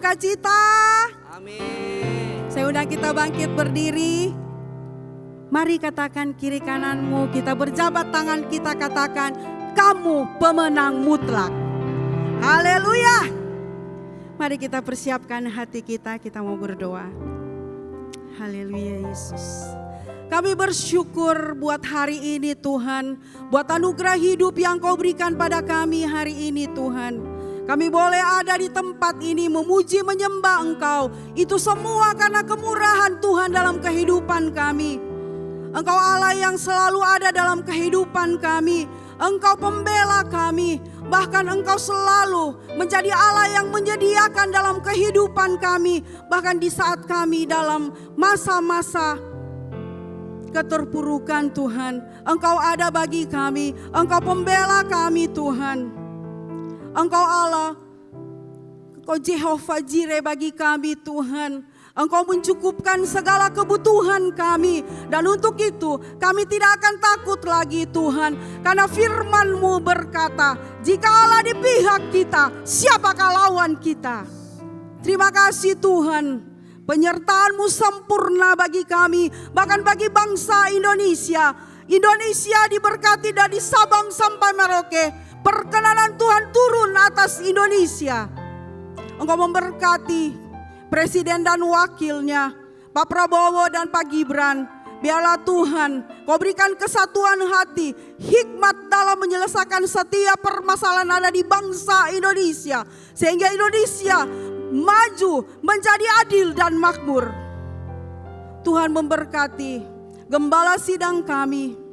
sukacita. Amin. Saya undang kita bangkit berdiri. Mari katakan kiri kananmu, kita berjabat tangan, kita katakan kamu pemenang mutlak. Haleluya. Mari kita persiapkan hati kita mau berdoa. Haleluya Yesus. Kami bersyukur buat hari ini Tuhan, buat anugerah hidup yang Kau berikan pada kami hari ini Tuhan. Kami boleh ada di tempat ini memuji menyembah Engkau. Itu semua karena kemurahan Tuhan dalam kehidupan kami. Engkau Allah yang selalu ada dalam kehidupan kami. Engkau pembela kami. Bahkan Engkau selalu menjadi Allah yang menyediakan dalam kehidupan kami. Bahkan di saat kami dalam masa-masa keterpurukan Tuhan, Engkau ada bagi kami. Engkau pembela kami Tuhan. Engkau Allah, Engkau Jehovah Jireh bagi kami Tuhan. Engkau mencukupkan segala kebutuhan kami. Dan untuk itu kami tidak akan takut lagi Tuhan. Karena firman-Mu berkata, jika Allah di pihak kita, siapakah lawan kita? Terima kasih Tuhan. Penyertaan-Mu sempurna bagi kami. Bahkan bagi bangsa Indonesia. Indonesia diberkati dari Sabang sampai Merauke. Perkenanan Tuhan turun atas Indonesia. Engkau memberkati Presiden dan wakilnya, Pak Prabowo dan Pak Gibran. Biarlah Tuhan Kau berikan kesatuan hati, hikmat dalam menyelesaikan setiap permasalahan ada di bangsa Indonesia. Sehingga Indonesia maju menjadi adil dan makmur. Tuhan memberkati Gembala sidang kami,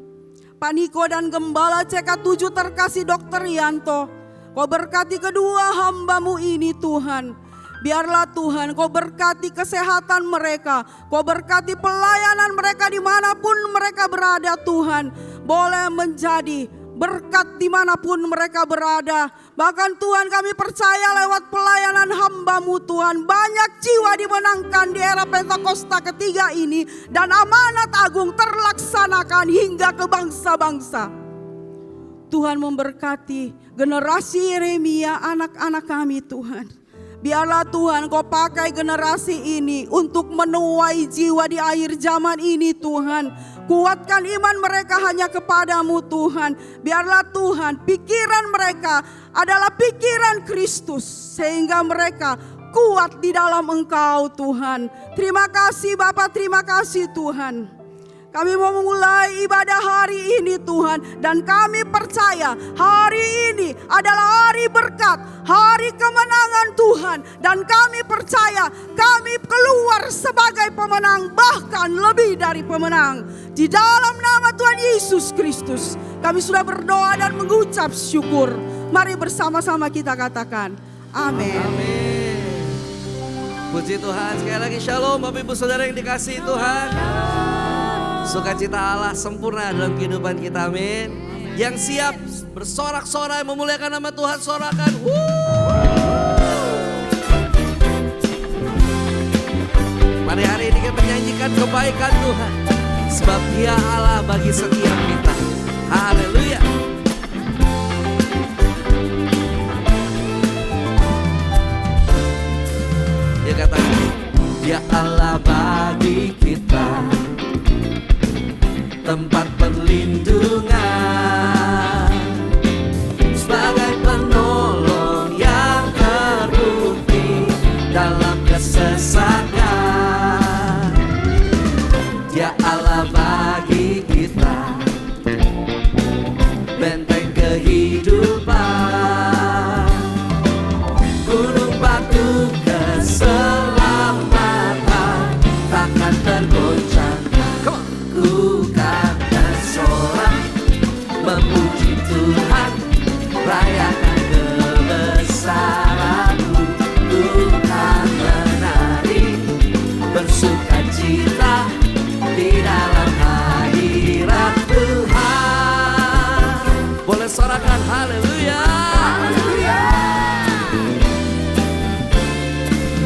Pak Niko dan Gembala CK7 terkasih Dr. Yanto. Kau berkati kedua hamba-Mu ini Tuhan. Biarlah Tuhan Kau berkati kesehatan mereka. Kau berkati pelayanan mereka dimanapun mereka berada Tuhan. Boleh menjadi berkat dimanapun mereka berada. Bahkan Tuhan kami percaya lewat pelayanan hamba-Mu Tuhan. Banyak jiwa dimenangkan di era Pentakosta ketiga ini. Dan amanat agung terlaksanakan hingga ke bangsa-bangsa. Tuhan memberkati generasi Yeremia anak-anak kami Tuhan. Biarlah Tuhan Kau pakai generasi ini untuk menuai jiwa di akhir zaman ini Tuhan. Kuatkan iman mereka hanya kepadamu Tuhan. Biarlah Tuhan pikiran mereka adalah pikiran Kristus. Sehingga mereka kuat di dalam Engkau Tuhan. Terima kasih Bapa, terima kasih Tuhan. Kami mau memulai ibadah hari ini Tuhan. Dan kami percaya hari ini adalah hari berkat, hari kemenangan Tuhan. Dan kami percaya kami keluar sebagai pemenang, bahkan lebih dari pemenang. Di dalam nama Tuhan Yesus Kristus kami sudah berdoa dan mengucap syukur. Mari bersama-sama kita katakan amin. Amin. Puji Tuhan, sekali lagi shalom Bapak Ibu Saudara yang dikasihi Tuhan. Sukacita Allah sempurna dalam kehidupan kita, amin. Yang siap bersorak-sorai memuliakan nama Tuhan, sorakan. Mari hari ini kita menyanyikan kebaikan Tuhan. Sebab Dia Allah bagi setiap kita. Haleluya. Dia katakan, Dia Allah bagi kita tempat perlindungan, sebagai penolong yang terbukti dalam kesesakan. Dia Allah bagi kita benteng kehidupan, gunung batu keselamatan takkan tergoncangkan. Ku kan bersorak memuji Tuhan, rayakan kebesaran-Mu. Ku kan menari bersukacita di dalam hadirat Tuhan. Boleh sorakan haleluya.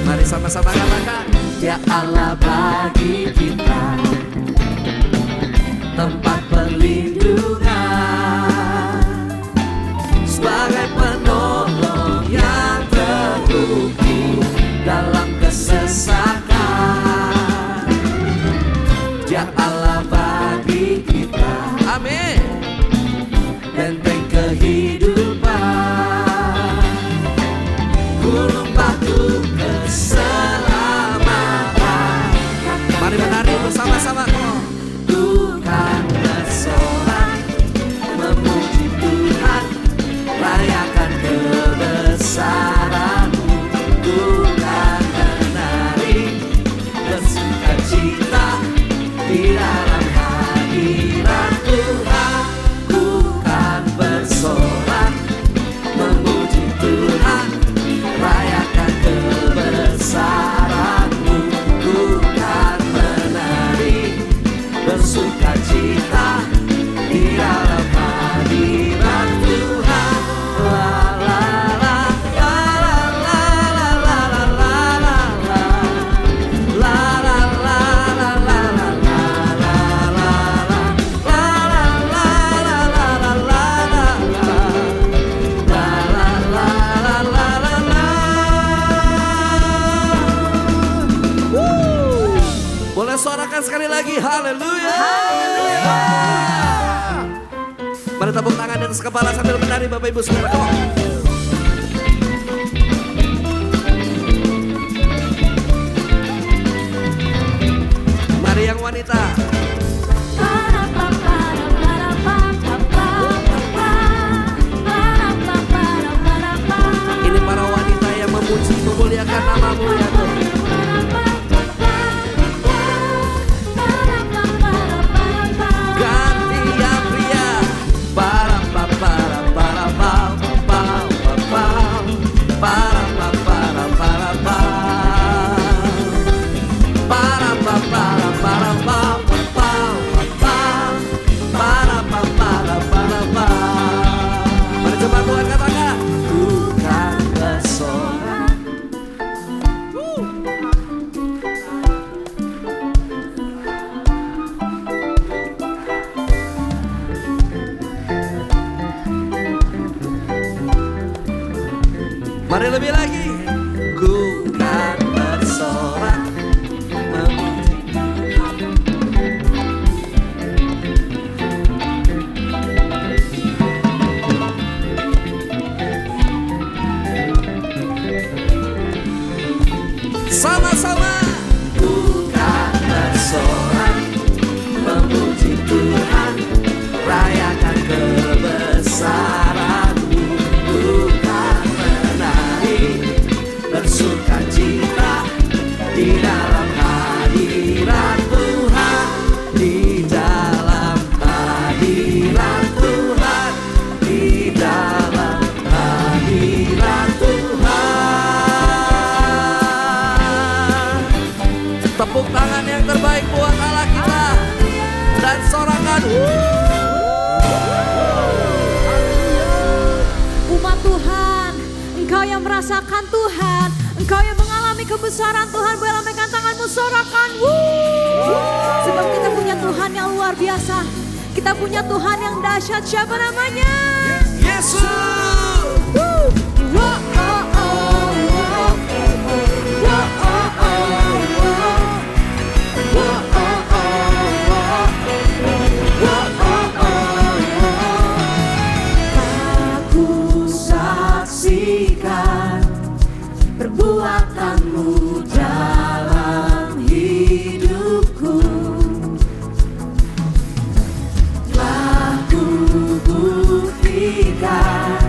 Mari sama-sama katakan, Dia Allah bagi kita tempat perlindungan, sebagai penolong yang terbukti dalam di dalam hadirat Tuhan. Ku kan bersorak memuji Tuhan, rayakan kebesaran-Mu. Ku kan menari bersuka cita di dalam hadirat Tuhan. La la la la la la la la la la la. La la la la la la la la la. La la la la la la la la. La la la la la la la. Boleh suarakan sekali lagi, haleluya. Mari tepuk tangan di atas kepala sambil menari Bapak Ibu Saudara. Come on. Mari yang wanita. Ini para wanita yang memuji memuliakan nama-Mu ya Tuhan. Ganti yang pria. Para para para para para para para para mari coba Tuhan katakan, bukan bersorak. Mari lebih lagi. Ku kan bersorak memuji. Sama-sama. Ku kan bersorak memuji Tuhan, rayakan kebesaran-Mu. Ku kan menari bersuka cita di dalam hadirat Tuhan, di dalam hadirat Tuhan, di dalam hadirat Tuhan. Tepuk tangan yang terbaik buat Allah kita dan sorakan. Umat Tuhan, Engkau yang merasakan Tuhan, Engkau yang mengalami kebesaran Tuhan, boleh lambaikan tanganmu, sorakan. Sebab kita punya Tuhan yang luar biasa, kita punya Tuhan yang dahsyat. Siapa namanya? Yesus. Aku saksikan perbuatan-Mu dalam hidupku. Telah ku buktikan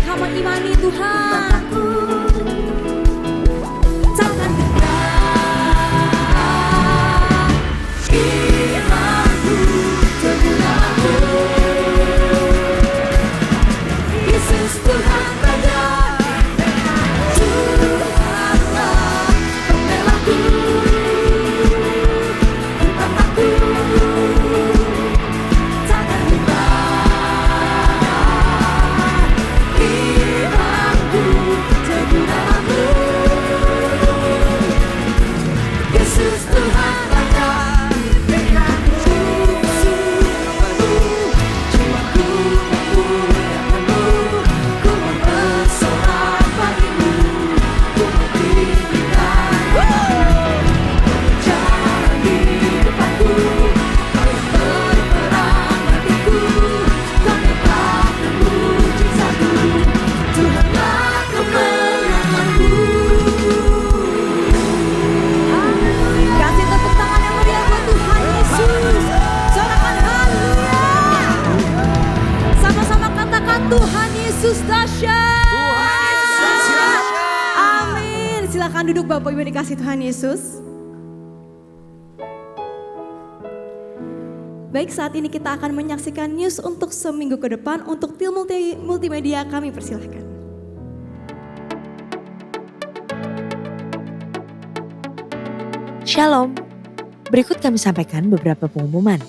kami imani Tuhan. Takkan imanku tergerakmu. Yesus Tuhan Raja, Tuhanlah pembelaku. Bukan aku, takkan imanku tergerakmu. Yesus Tuhan Raja, kasih tepuk tangan yang meriah buat Tuhan Yesus. Sorakan haleluya. Sama-sama katakan Tuhan Yesus dahsyat. Tuhan Yesus dahsyat. Amin. Silakan duduk Bapak Ibu dikasih Tuhan Yesus. Baik, saat ini kita akan menyaksikan news untuk seminggu ke depan. Untuk tim multimedia kami persilahkan. Shalom. Berikut kami sampaikan beberapa pengumuman.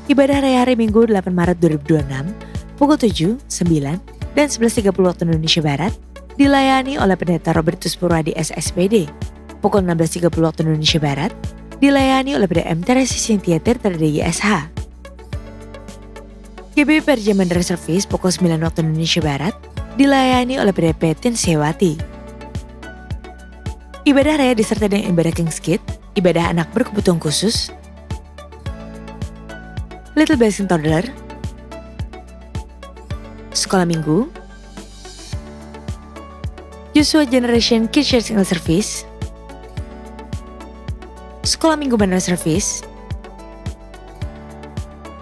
Ibadah raya hari Minggu 8 Maret 2026 pukul 7, 9, dan 11.30 waktu Indonesia Barat dilayani oleh Pendeta Robertus Purwadi SSPD. Pukul 16.30 waktu Indonesia Barat dilayani oleh Pendeta M. Teresi Cynthia Tirta dari YSH. GBI Perjamuan Service pukul 9 waktu Indonesia Barat dilayani oleh Pendeta Petin Sewati. Ibadah raya disertai dengan ibadah King's Kid, ibadah anak berkebutuhan khusus, Little Blessing Toddler, sekolah minggu, Joshua Generation Kids Church English Service, sekolah minggu Bandara Service,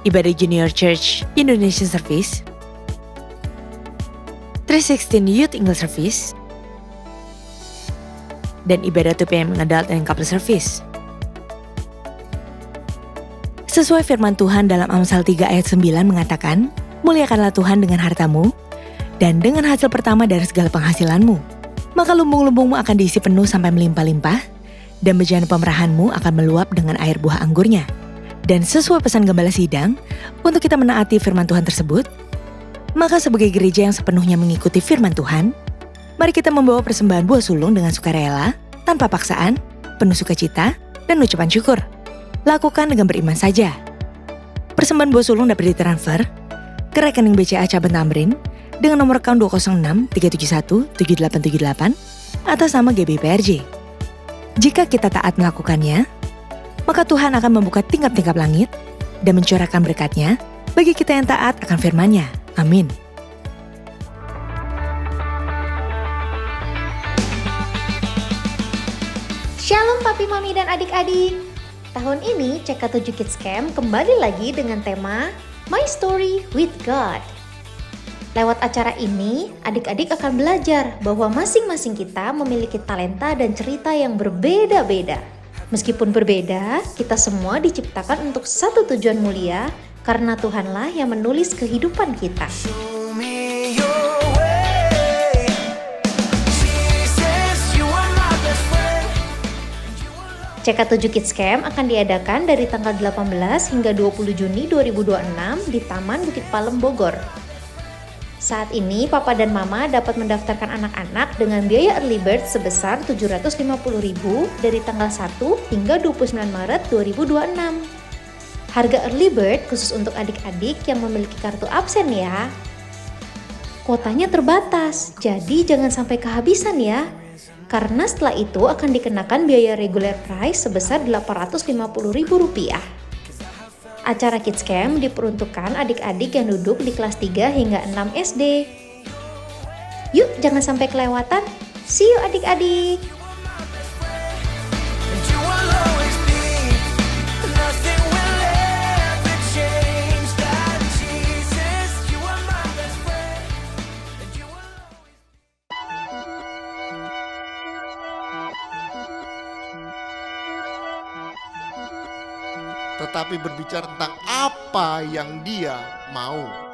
ibadah Junior Church Indonesian Service, 316 Youth English Service, dan ibadah 2PM Adult and Couple Service. Sesuai firman Tuhan dalam Amsal 3 ayat 9 mengatakan, muliakanlah Tuhan dengan hartamu dan dengan hasil pertama dari segala penghasilanmu. Maka lumbung-lumbungmu akan diisi penuh sampai melimpah-limpah dan bejana pemerahanmu akan meluap dengan air buah anggurnya. Dan sesuai pesan Gembala Sidang, untuk kita menaati firman Tuhan tersebut, maka sebagai gereja yang sepenuhnya mengikuti firman Tuhan, mari kita membawa persembahan buah sulung dengan sukarela, tanpa paksaan, penuh sukacita, dan ucapan syukur. Lakukan dengan beriman saja. Persembahan buah sulung dapat ditransfer ke rekening BCA Cabang Tamrin dengan nomor account 206 371 7878 atas nama GBI PRJ. Jika kita taat melakukannya, maka Tuhan akan membuka tingkap-tingkap langit dan mencurahkan berkat-Nya bagi kita yang taat akan firman-Nya. Amin. Shalom Papi Mami dan adik-adik. Tahun ini CK7 Kids Camp kembali lagi dengan tema My Story with God. Lewat acara ini, adik-adik akan belajar bahwa masing-masing kita memiliki talenta dan cerita yang berbeda-beda. Meskipun berbeda, kita semua diciptakan untuk satu tujuan mulia karena Tuhanlah yang menulis kehidupan kita. CK7 Kids Camp akan diadakan dari tanggal 18 hingga 20 Juni 2026 di Taman Bukit Palem, Bogor. Saat ini, Papa dan Mama dapat mendaftarkan anak-anak dengan biaya early bird sebesar Rp750.000 dari tanggal 1 hingga 29 Maret 2026. Harga early bird khusus untuk adik-adik yang memiliki kartu absen ya. Kuotanya terbatas, jadi jangan sampai kehabisan ya. Karena setelah itu akan dikenakan biaya regular price sebesar Rp850.000. Acara Kids Camp diperuntukkan adik-adik yang duduk di kelas 3 hingga 6 SD. Yuk jangan sampai kelewatan. See you adik-adik. tetapi berbicara tentang apa yang Dia mau.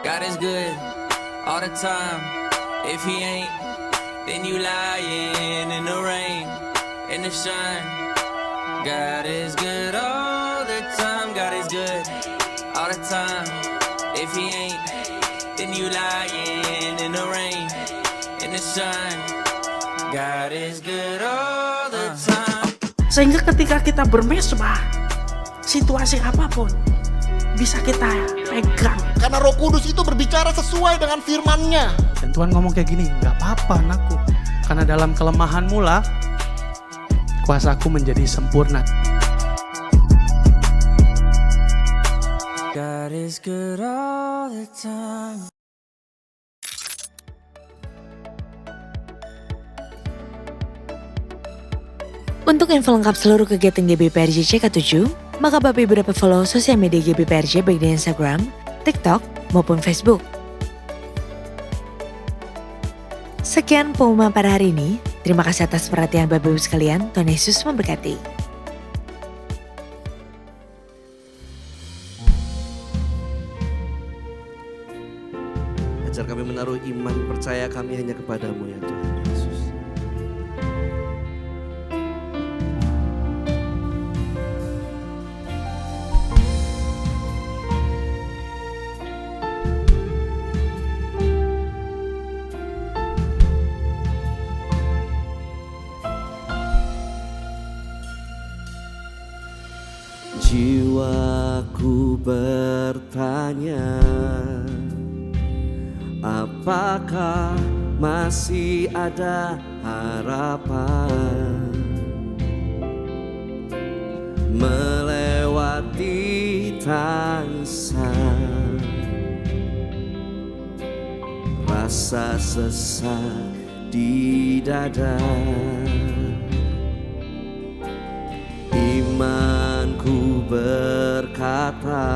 God is good all the time. If He ain't, then you lying in the rain, in the sun. God is good all the time. God is good all the time. If He ain't, then you lying in the rain, in the sun. God is good all the time. Sehingga ketika kita bermesbah, situasi apapun bisa kita pegang. Karena Roh Kudus itu berbicara sesuai dengan firman-Nya. Dan Tuhan ngomong kayak gini, gak apa-apa anakku. Karena dalam kelemahan mula, kuasaku menjadi sempurna. God is good all the time. Untuk info lengkap seluruh kegiatan GBPRJ CK7, maka Bapak Ibu dapat follow sosial media GBPRJ baik di Instagram, TikTok, maupun Facebook. Sekian pengumuman pada hari ini. Terima kasih atas perhatian Bapak Ibu sekalian. Tuhan Yesus memberkati. Ajar kami menaruh iman percaya kami hanya kepadamu ya Tuhan Yesus. Jiwaku bertanya, apakah masih ada harapan melewati tangisan, rasa sesak di dada? Imanku berkata,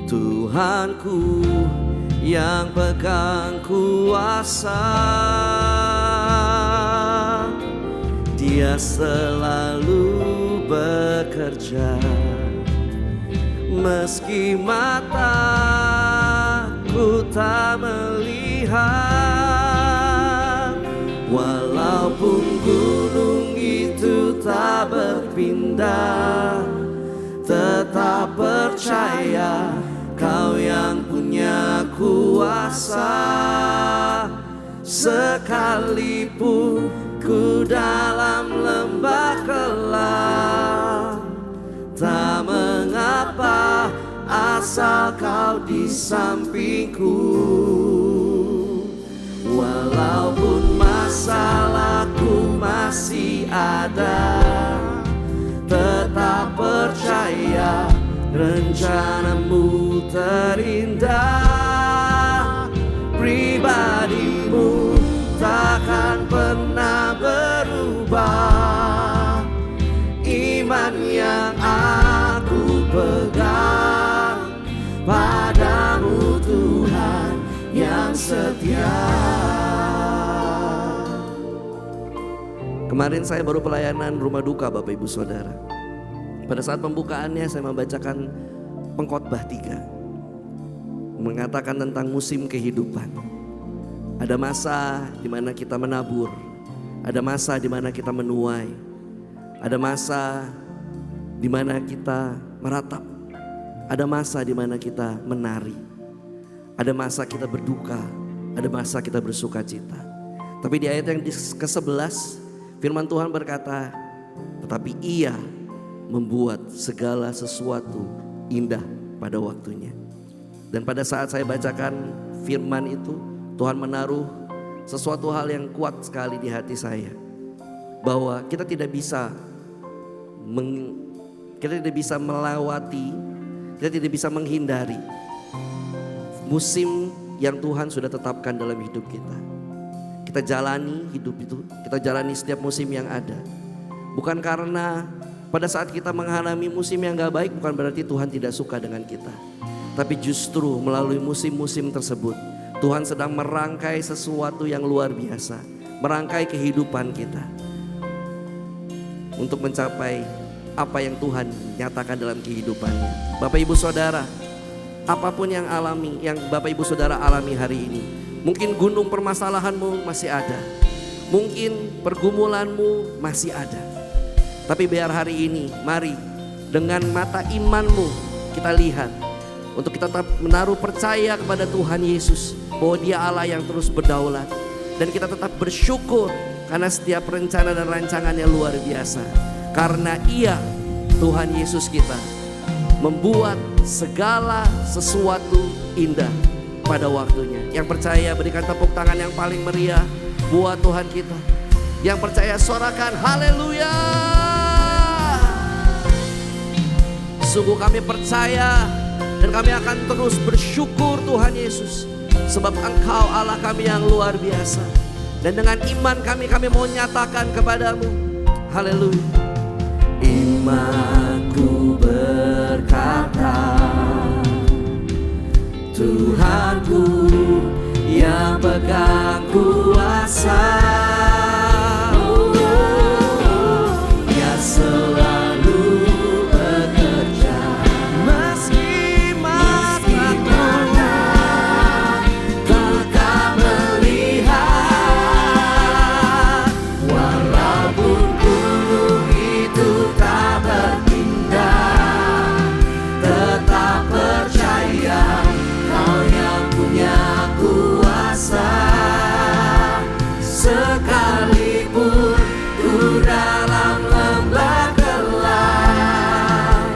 Tuhanku yang pegang kuasa, Dia selalu bekerja meski mataku tak melihat. Walaupun gunung itu tak berpindah, tetap percaya Kau yang punya kuasa. Sekalipun ku dalam lembah gelap, tak mengapa asal Kau di sampingku. Walaupun masalahku masih ada, tetap percaya rencanamu terindah. Pribadimu takkan pernah berubah. Iman yang aku pegang padamu Tuhan yang setia. Kemarin saya baru pelayanan rumah duka Bapak Ibu Saudara. Pada saat pembukaannya saya membacakan Pengkhotbah 3. Mengatakan tentang musim kehidupan. Ada masa di mana kita menabur. Ada masa di mana kita menuai. Ada masa di mana kita meratap. Ada masa di mana kita menari. Ada masa kita berduka. Ada masa kita bersuka cita. Tapi di ayat yang ke-11 firman Tuhan berkata, tetapi Ia membuat segala sesuatu indah pada waktunya. Dan pada saat saya bacakan firman itu, Tuhan menaruh sesuatu hal yang kuat sekali di hati saya. Bahwa kita tidak bisa melewati, kita tidak bisa menghindari musim yang Tuhan sudah tetapkan dalam hidup kita. Kita jalani hidup itu, kita jalani setiap musim yang ada. Bukan karena pada saat kita mengalami musim yang gak baik, bukan berarti Tuhan tidak suka dengan kita. Tapi justru melalui musim-musim tersebut, Tuhan sedang merangkai sesuatu yang luar biasa. Merangkai kehidupan kita untuk mencapai apa yang Tuhan nyatakan dalam kehidupannya. Bapak Ibu Saudara, apapun yang Bapak Ibu Saudara alami hari ini, mungkin gunung permasalahanmu masih ada, mungkin pergumulanmu masih ada. Tapi biar hari ini, mari dengan mata imanmu kita lihat, untuk kita tetap menaruh percaya kepada Tuhan Yesus, bahwa Dia Allah yang terus berdaulat. Dan kita tetap bersyukur karena setiap rencana dan rancangannya luar biasa. Karena Ia, Tuhan Yesus kita, membuat segala sesuatu indah pada waktunya. Yang percaya berikan tepuk tangan yang paling meriah buat Tuhan kita. Yang percaya sorakan haleluya. Sungguh kami percaya dan kami akan terus bersyukur Tuhan Yesus, sebab Engkau Allah kami yang luar biasa. Dan dengan iman kami mau nyatakan kepadamu, haleluya. Imanku berkata, Tuhanku yang pegang kuasa, Dia selalu bekerja meski mataku tak melihat, walaupun gunung itu tak berpindah, tetap percaya Kau yang punya kuasa. Sekalipun ku dalam lembah gelap,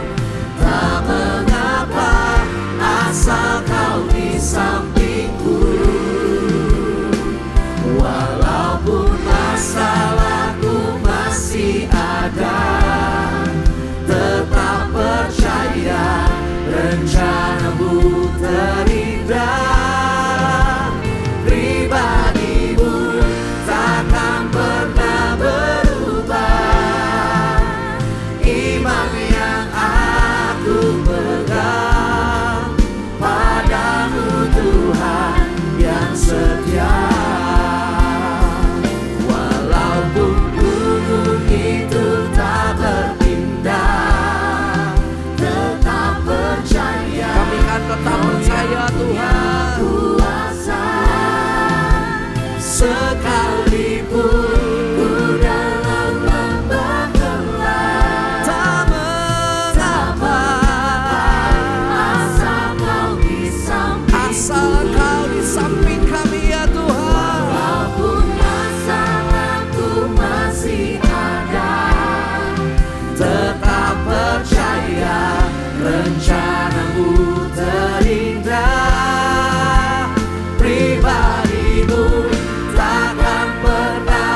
tak mengapa asal Kau di sampingku. Walaupun masalahku masih ada, tetap percaya rencanamu terindah. Pribadimu takkan pernah berubah. Iman yang aku pegang padamu, Tuhan yang setia. Walaupun gunung itu tak berpindah, tetap percaya. Kami akan tetap percaya Tuhan kuasa. Sekalipun ku dalam lembah gelap, tak mengapa asal Kau di samping, asal Kau di samping kami ya Tuhan. Walaupun masalahku masih ada, tetap percaya rencanamu terindah. Pribadimu takkan pernah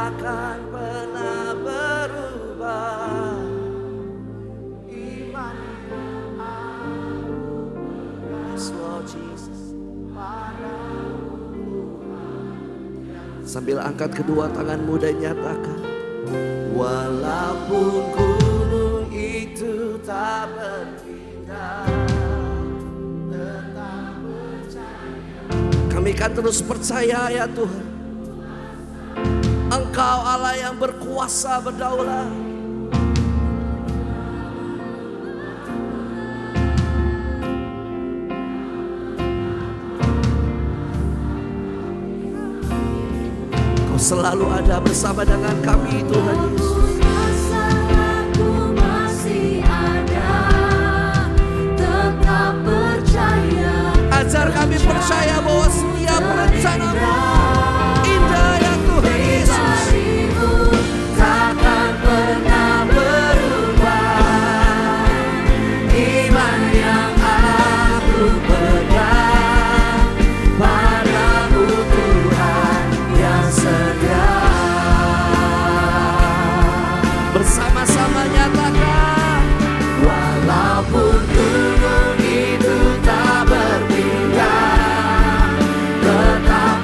takkan pernah berubah. Iman Yes Lord Jesus. Sambil angkat kedua tanganmu dan nyatakan, walaupun gunung itu tak berpindah, tetap percaya. Kami akan terus percaya ya Tuhan, Engkau Allah yang berkuasa berdaulat. Kau selalu ada bersama dengan kami Tuhan Yesus. Ajar kami percaya bahwa setiap rencana-Mu indah ya Tuhan Yesus. Takkan pernah berubah. Iman yang aku pegang padamu Tuhan yang setia. Bersama-sama nyatakan, walaupun gunung itu tak berpindah, tetap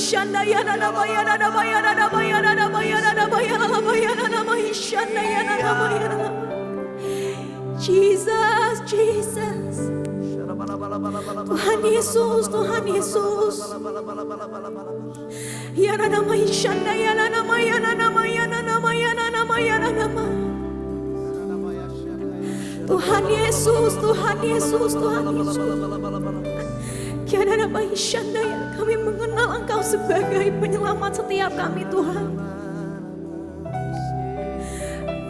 Jesus, Jesus. Tuhan Yesus, Tuhan Yesus. Yana nama Ishanda, yana nama, yana nama, yana nama, yana nama, yana nama. Tuhan Yesus, Tuhan Yesus, Tuhan Yesus. Yana nama Ishanda, ya kami mengenal Engkau sebagai penyelamat setiap kami Tuhan.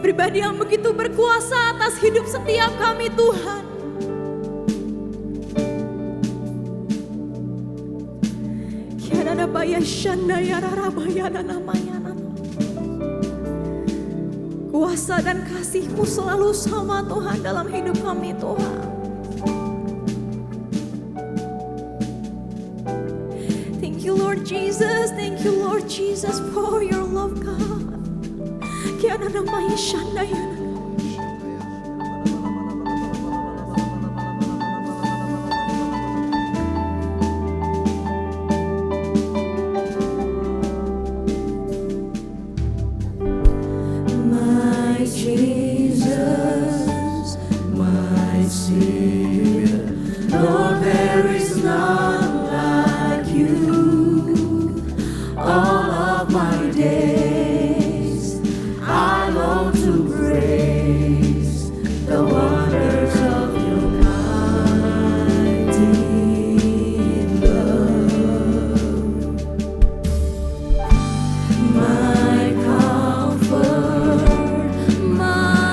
Pribadi yang begitu berkuasa atas hidup setiap kami Tuhan. Kuasa dan kasih-Mu selalu sama Tuhan dalam hidup kami Tuhan. Thank you Lord Jesus, thank you Lord Jesus for your love God. Kiana namai shanda yana. My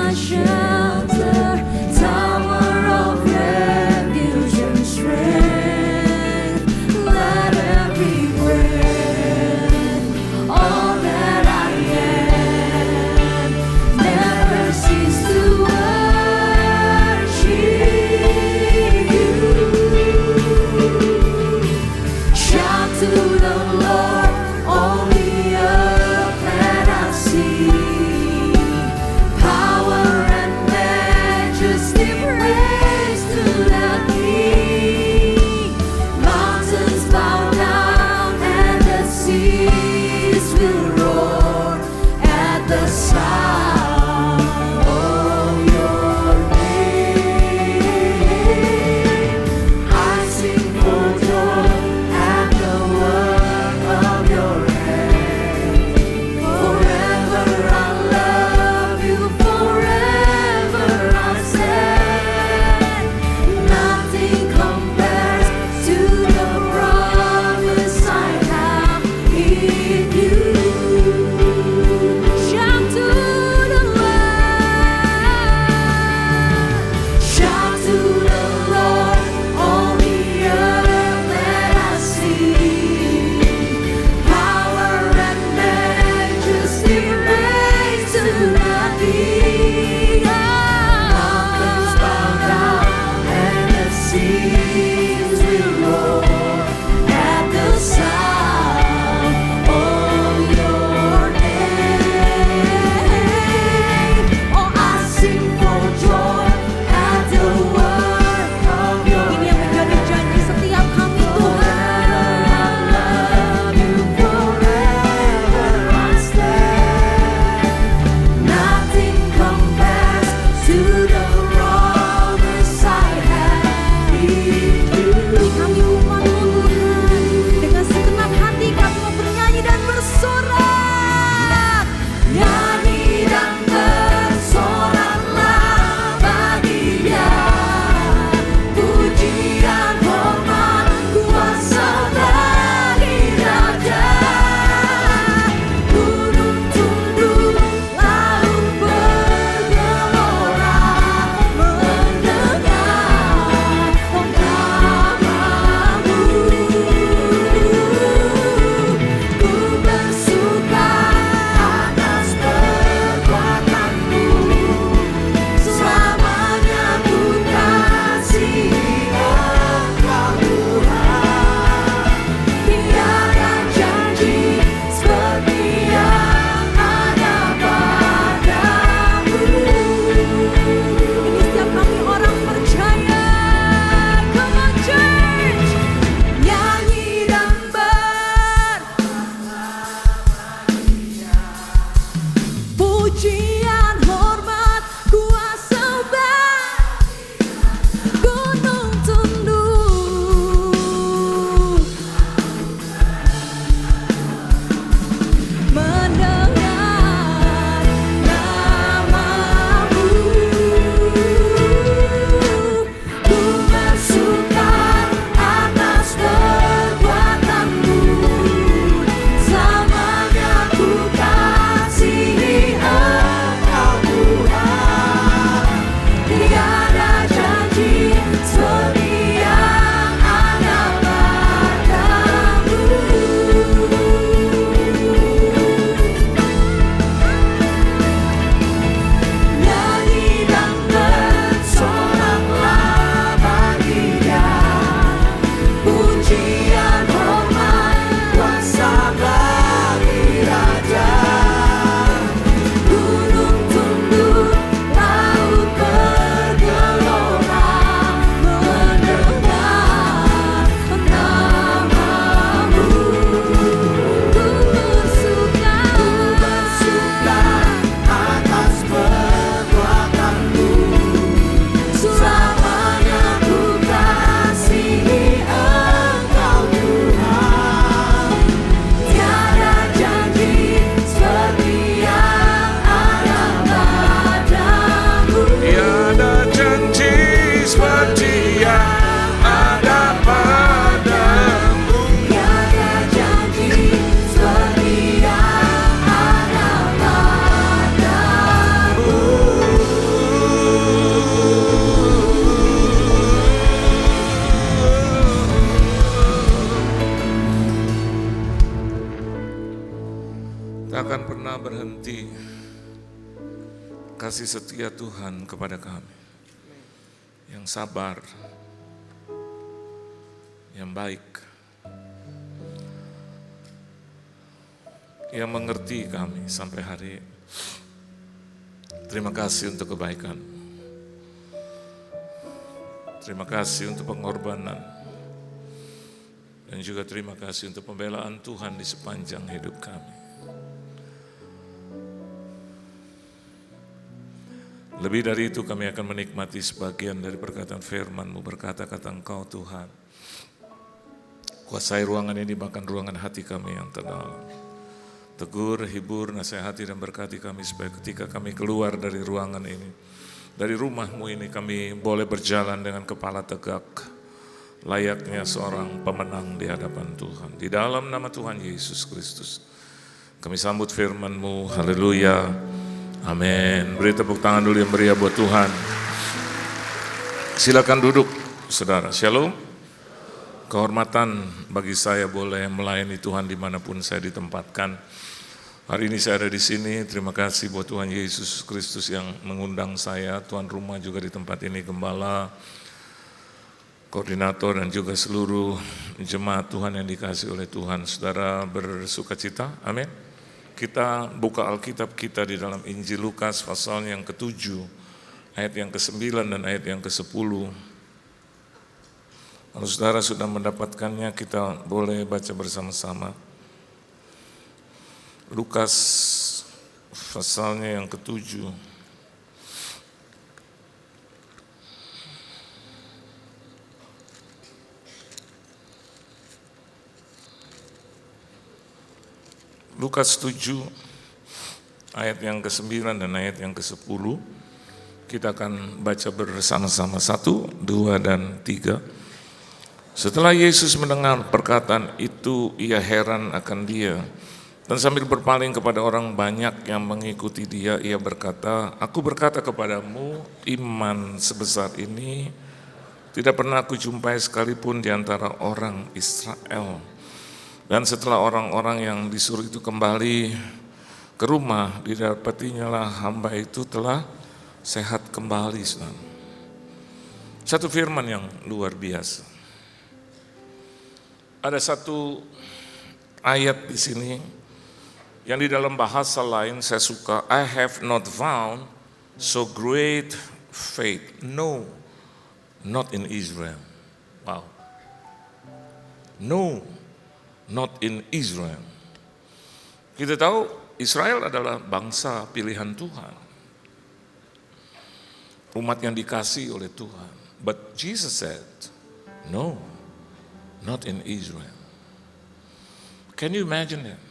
kasih setia Tuhan kepada kami. Yang sabar, yang baik, yang mengerti kami sampai hari ini. Terima kasih untuk kebaikan. Terima kasih untuk pengorbanan. Dan juga terima kasih untuk pembelaan Tuhan di sepanjang hidup kami. Lebih dari itu kami akan menikmati sebagian dari perkataan firman-Mu. Berkata-kata Engkau Tuhan, kuasai ruangan ini bahkan ruangan hati kami yang terdalam. Tegur, hibur, nasihati dan berkati kami supaya ketika kami keluar dari ruangan ini, dari rumah-Mu ini kami boleh berjalan dengan kepala tegak, layaknya seorang pemenang di hadapan Tuhan. Di dalam nama Tuhan Yesus Kristus, kami sambut firman-Mu, haleluya, amin. Beri tepuk tangan dulu yang meriah buat Tuhan. Silakan duduk, saudara. Shalom. Kehormatan bagi saya boleh melayani Tuhan dimanapun saya ditempatkan. Hari ini saya ada di sini, terima kasih buat Tuhan Yesus Kristus yang mengundang saya, tuan rumah juga di tempat ini, gembala, koordinator dan juga seluruh jemaat Tuhan yang dikasihi oleh Tuhan. Saudara bersukacita, amin. Kita buka Alkitab kita di dalam Injil Lukas pasal yang ke-7, ayat yang ke-9 dan ayat yang ke-10. Kalau saudara sudah mendapatkannya, kita boleh baca bersama-sama. Lukas pasalnya yang ke-7. Lukas 7 ayat yang ke-9 dan ayat yang ke-10. Kita akan baca bersama-sama 1, 2, dan 3. Setelah Yesus mendengar perkataan itu, ia heran akan dia. Dan sambil berpaling kepada orang banyak yang mengikuti dia, ia berkata, aku berkata kepadamu, iman sebesar ini tidak pernah aku jumpai sekalipun di antara orang Israel. Dan setelah orang-orang yang disuruh itu kembali ke rumah, didapatinya lah hamba itu telah sehat kembali. Satu firman yang luar biasa. Ada satu ayat di sini yang di dalam bahasa lain saya suka, I have not found so great faith. No, not in Israel. Wow. No, not in Israel. Kita tahu Israel adalah bangsa pilihan Tuhan. Umat yang dikasihi oleh Tuhan. But Jesus said, no, not in Israel. Can you imagine that?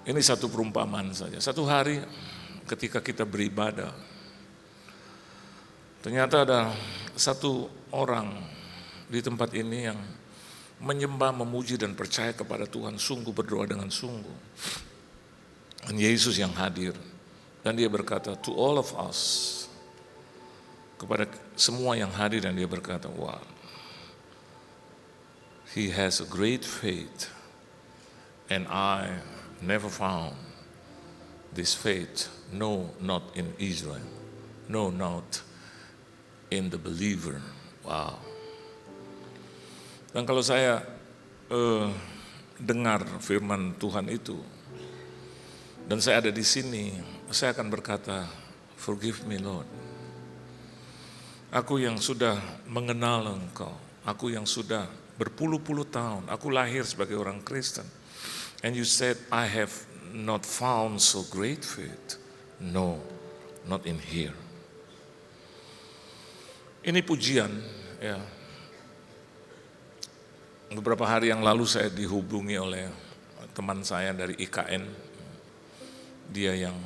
Ini satu perumpamaan saja. Satu hari ketika kita beribadah, ternyata ada satu orang di tempat ini yang menyembah, memuji dan percaya kepada Tuhan, sungguh berdoa dengan sungguh. Dan Yesus yang hadir. Dan dia berkata, to all of us, kepada semua yang hadir, dan dia berkata, wow, he has a great faith, and I never found this faith, no, not in Israel, no, not in the believer. Wow. Dan kalau saya dengar firman Tuhan itu, dan saya ada di sini, saya akan berkata, forgive me Lord. Aku yang sudah mengenal Engkau, aku yang sudah berpuluh-puluh tahun, aku lahir sebagai orang Kristen. And you said, I have not found so great faith. No, not in here. Ini pujian, ya. Beberapa hari yang lalu saya dihubungi oleh teman saya dari IKN. Dia yang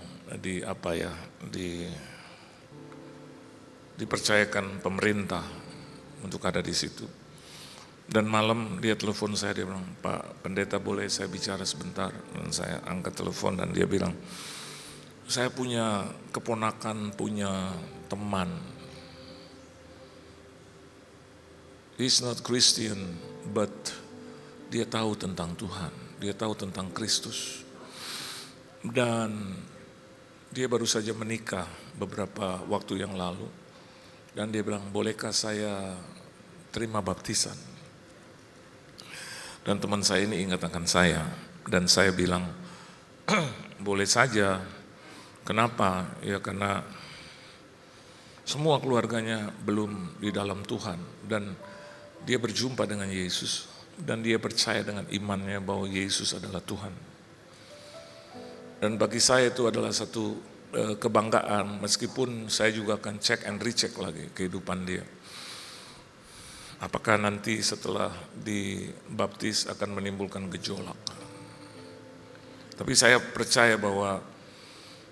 dipercayakan pemerintah untuk ada di situ. Dan malam dia telepon saya, dia bilang, Pak Pendeta boleh saya bicara sebentar? Dan saya angkat telepon dan dia bilang, saya punya keponakan, punya teman. He's not Christian, but dia tahu tentang Tuhan, dia tahu tentang Kristus. Dan dia baru saja menikah beberapa waktu yang lalu. Dan dia bilang, bolehkah saya terima baptisan? Dan teman saya ini ingat akan saya. Dan saya bilang, boleh saja. Kenapa? Ya karena semua keluarganya belum di dalam Tuhan. Dan dia berjumpa dengan Yesus. Dan dia percaya dengan imannya bahwa Yesus adalah Tuhan. Dan bagi saya itu adalah satu kebanggaan, meskipun saya juga akan cek and recheck lagi kehidupan dia. Apakah nanti setelah dibaptis akan menimbulkan gejolak. Tapi saya percaya bahwa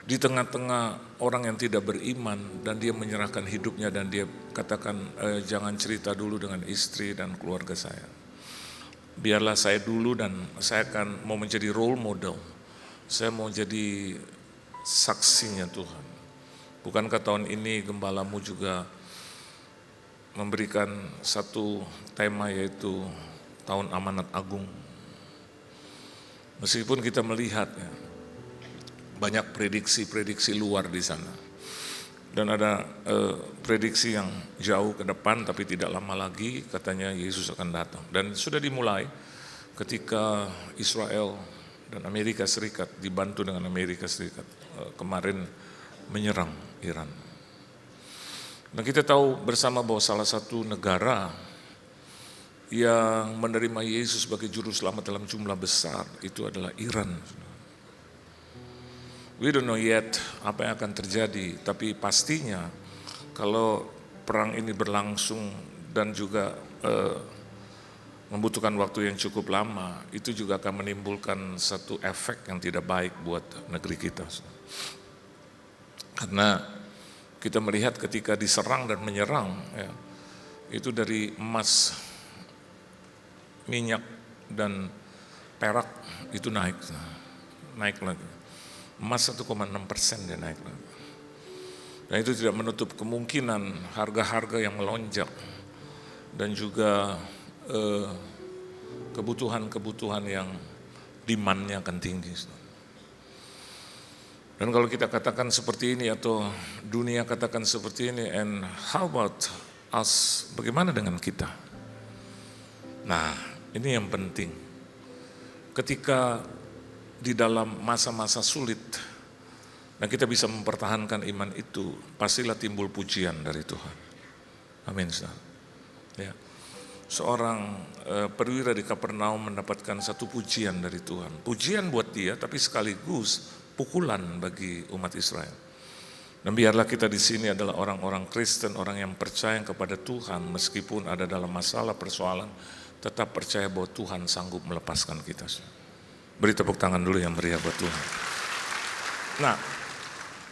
di tengah-tengah orang yang tidak beriman dan dia menyerahkan hidupnya dan dia katakan jangan cerita dulu dengan istri dan keluarga saya. Biarlah saya dulu dan saya akan mau menjadi role model. Saya mau jadi saksinya Tuhan. Bukankah tahun ini gembalamu juga memberikan satu tema yaitu tahun amanat agung. Meskipun kita melihat ya, banyak prediksi-prediksi luar di sana. Dan ada prediksi yang jauh ke depan tapi tidak lama lagi katanya Yesus akan datang. Dan sudah dimulai ketika Israel dan Amerika Serikat dibantu dengan Amerika Serikat kemarin menyerang Iran. Nah kita tahu bersama bahwa salah satu negara yang menerima Yesus sebagai juru selamat dalam jumlah besar itu adalah Iran. We don't know yet apa yang akan terjadi, tapi pastinya kalau perang ini berlangsung dan juga membutuhkan waktu yang cukup lama, itu juga akan menimbulkan satu efek yang tidak baik buat negeri kita. Karena kita melihat ketika diserang dan menyerang, ya, itu dari emas, minyak, dan perak itu naik lagi. Emas 1,6% dia naik lagi. Dan itu tidak menutup kemungkinan harga-harga yang melonjak dan juga kebutuhan-kebutuhan yang demand-nya akan tinggi. Dan kalau kita katakan seperti ini atau dunia katakan seperti ini, and how about us, bagaimana dengan kita? Nah, ini yang penting. Ketika di dalam masa-masa sulit, dan kita bisa mempertahankan iman itu, pastilah timbul pujian dari Tuhan. Amin. Ya. Seorang perwira di Kapernaum mendapatkan satu pujian dari Tuhan. Pujian buat dia, tapi sekaligus pukulan bagi umat Israel. Dan biarlah kita di sini adalah orang-orang Kristen, orang yang percaya kepada Tuhan, meskipun ada dalam masalah persoalan, tetap percaya bahwa Tuhan sanggup melepaskan kita. Beri tepuk tangan dulu yang meriah buat Tuhan. Nah,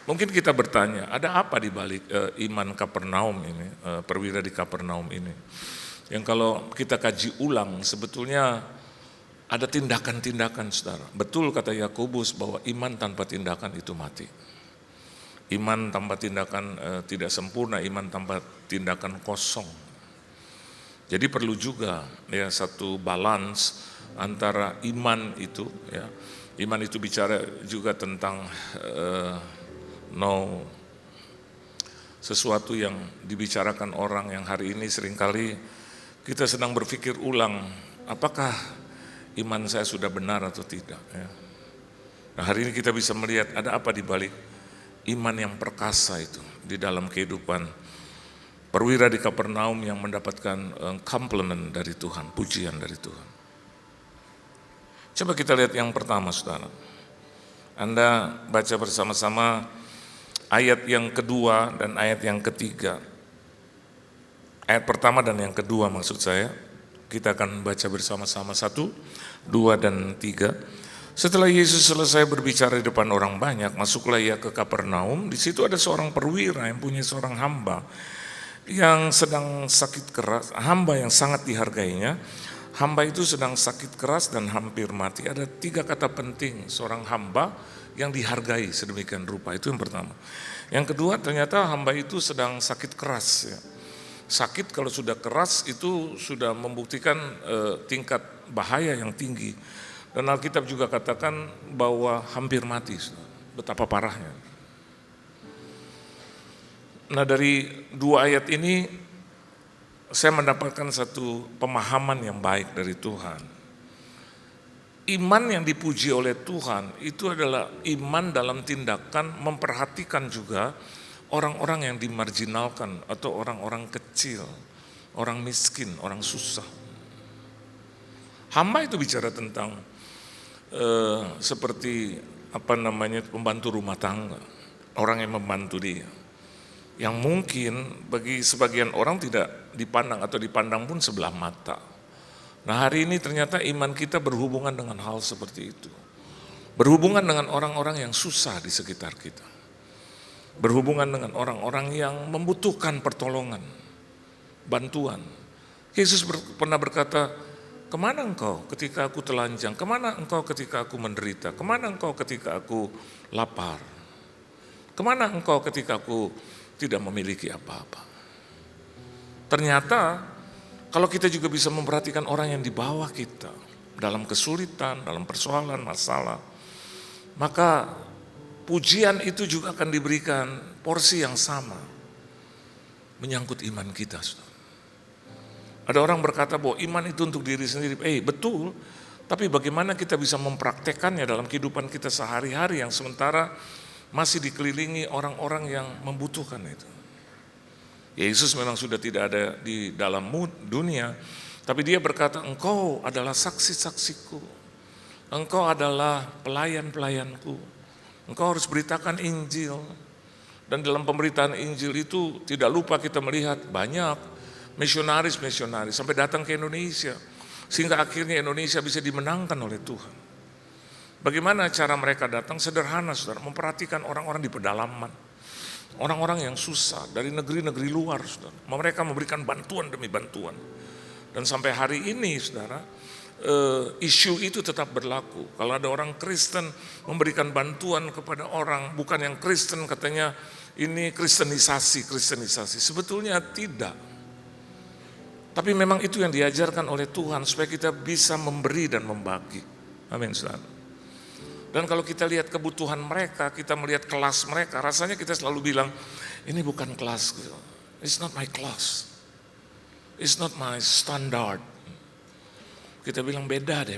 mungkin kita bertanya, ada apa di balik iman Kapernaum ini, perwira di Kapernaum ini? Yang kalau kita kaji ulang, sebetulnya ada tindakan-tindakan, saudara. Betul kata Yakobus bahwa iman tanpa tindakan itu mati. Iman tanpa tindakan tidak sempurna, iman tanpa tindakan kosong. Jadi perlu juga ya satu balance antara iman itu, ya. Iman itu bicara juga tentang sesuatu yang dibicarakan orang yang hari ini seringkali kita sedang berpikir ulang, apakah iman saya sudah benar atau tidak. Ya. Nah hari ini kita bisa melihat ada apa di balik iman yang perkasa itu di dalam kehidupan perwira di Kapernaum yang mendapatkan compliment dari Tuhan, pujian dari Tuhan. Coba kita lihat yang pertama, saudara. Anda baca bersama-sama ayat yang kedua dan ayat yang ketiga. Ayat pertama dan yang kedua maksud saya. Kita akan baca bersama-sama 1, 2, dan 3. Setelah Yesus selesai berbicara di depan orang banyak, masuklah ia ke Kapernaum. Di situ ada seorang perwira yang punya seorang hamba yang sedang sakit keras, hamba yang sangat dihargainya. Hamba itu sedang sakit keras dan hampir mati. Ada 3 kata penting seorang hamba yang dihargai sedemikian rupa. Itu yang pertama. Yang kedua, ternyata hamba itu sedang sakit keras. Ya. Sakit kalau sudah keras itu sudah membuktikan tingkat bahaya yang tinggi. Dan Alkitab juga katakan bahwa hampir mati. Betapa parahnya. Nah dari 2 ayat ini saya mendapatkan satu pemahaman yang baik dari Tuhan. Iman yang dipuji oleh Tuhan itu adalah iman dalam tindakan memperhatikan juga orang-orang yang dimarginalkan atau orang-orang kecil, orang miskin, orang susah. Hamba itu bicara tentang seperti pembantu rumah tangga, orang yang membantu dia. Yang mungkin bagi sebagian orang tidak dipandang atau dipandang pun sebelah mata. Nah hari ini ternyata iman kita berhubungan dengan hal seperti itu. Berhubungan dengan orang-orang yang susah di sekitar kita. Berhubungan dengan orang-orang yang membutuhkan pertolongan, bantuan. Yesus pernah berkata, kemana engkau ketika aku telanjang? Kemana engkau ketika aku menderita? Kemana engkau ketika aku lapar? Kemana engkau ketika aku tidak memiliki apa-apa? Ternyata kalau kita juga bisa memperhatikan orang yang di bawah kita dalam kesulitan, dalam persoalan, masalah, maka pujian itu juga akan diberikan porsi yang sama menyangkut iman kita. Ada orang berkata bahwa iman itu untuk diri sendiri. Betul, tapi bagaimana kita bisa mempraktekannya dalam kehidupan kita sehari-hari yang sementara masih dikelilingi orang-orang yang membutuhkan itu. Yesus memang sudah tidak ada di dalam dunia, tapi dia berkata, engkau adalah saksi-saksiku, engkau adalah pelayan-pelayanku, engkau harus beritakan Injil. Dan dalam pemberitaan Injil itu tidak lupa kita melihat banyak misionaris-misionaris sampai datang ke Indonesia, sehingga akhirnya Indonesia bisa dimenangkan oleh Tuhan. Bagaimana cara mereka datang? Sederhana, saudara, memperhatikan orang-orang di pedalaman. Orang-orang yang susah dari negeri-negeri luar, saudara. Mereka memberikan bantuan demi bantuan. Dan sampai hari ini, saudara, isu itu tetap berlaku. Kalau ada orang Kristen memberikan bantuan kepada orang bukan yang Kristen, katanya ini kristenisasi. Sebetulnya tidak. Tapi memang itu yang diajarkan oleh Tuhan supaya kita bisa memberi dan membagi. Amin, saudara. Dan kalau kita lihat kebutuhan mereka, kita melihat kelas mereka, rasanya kita selalu bilang, ini bukan kelas, it's not my class, it's not my standard. Kita bilang beda deh.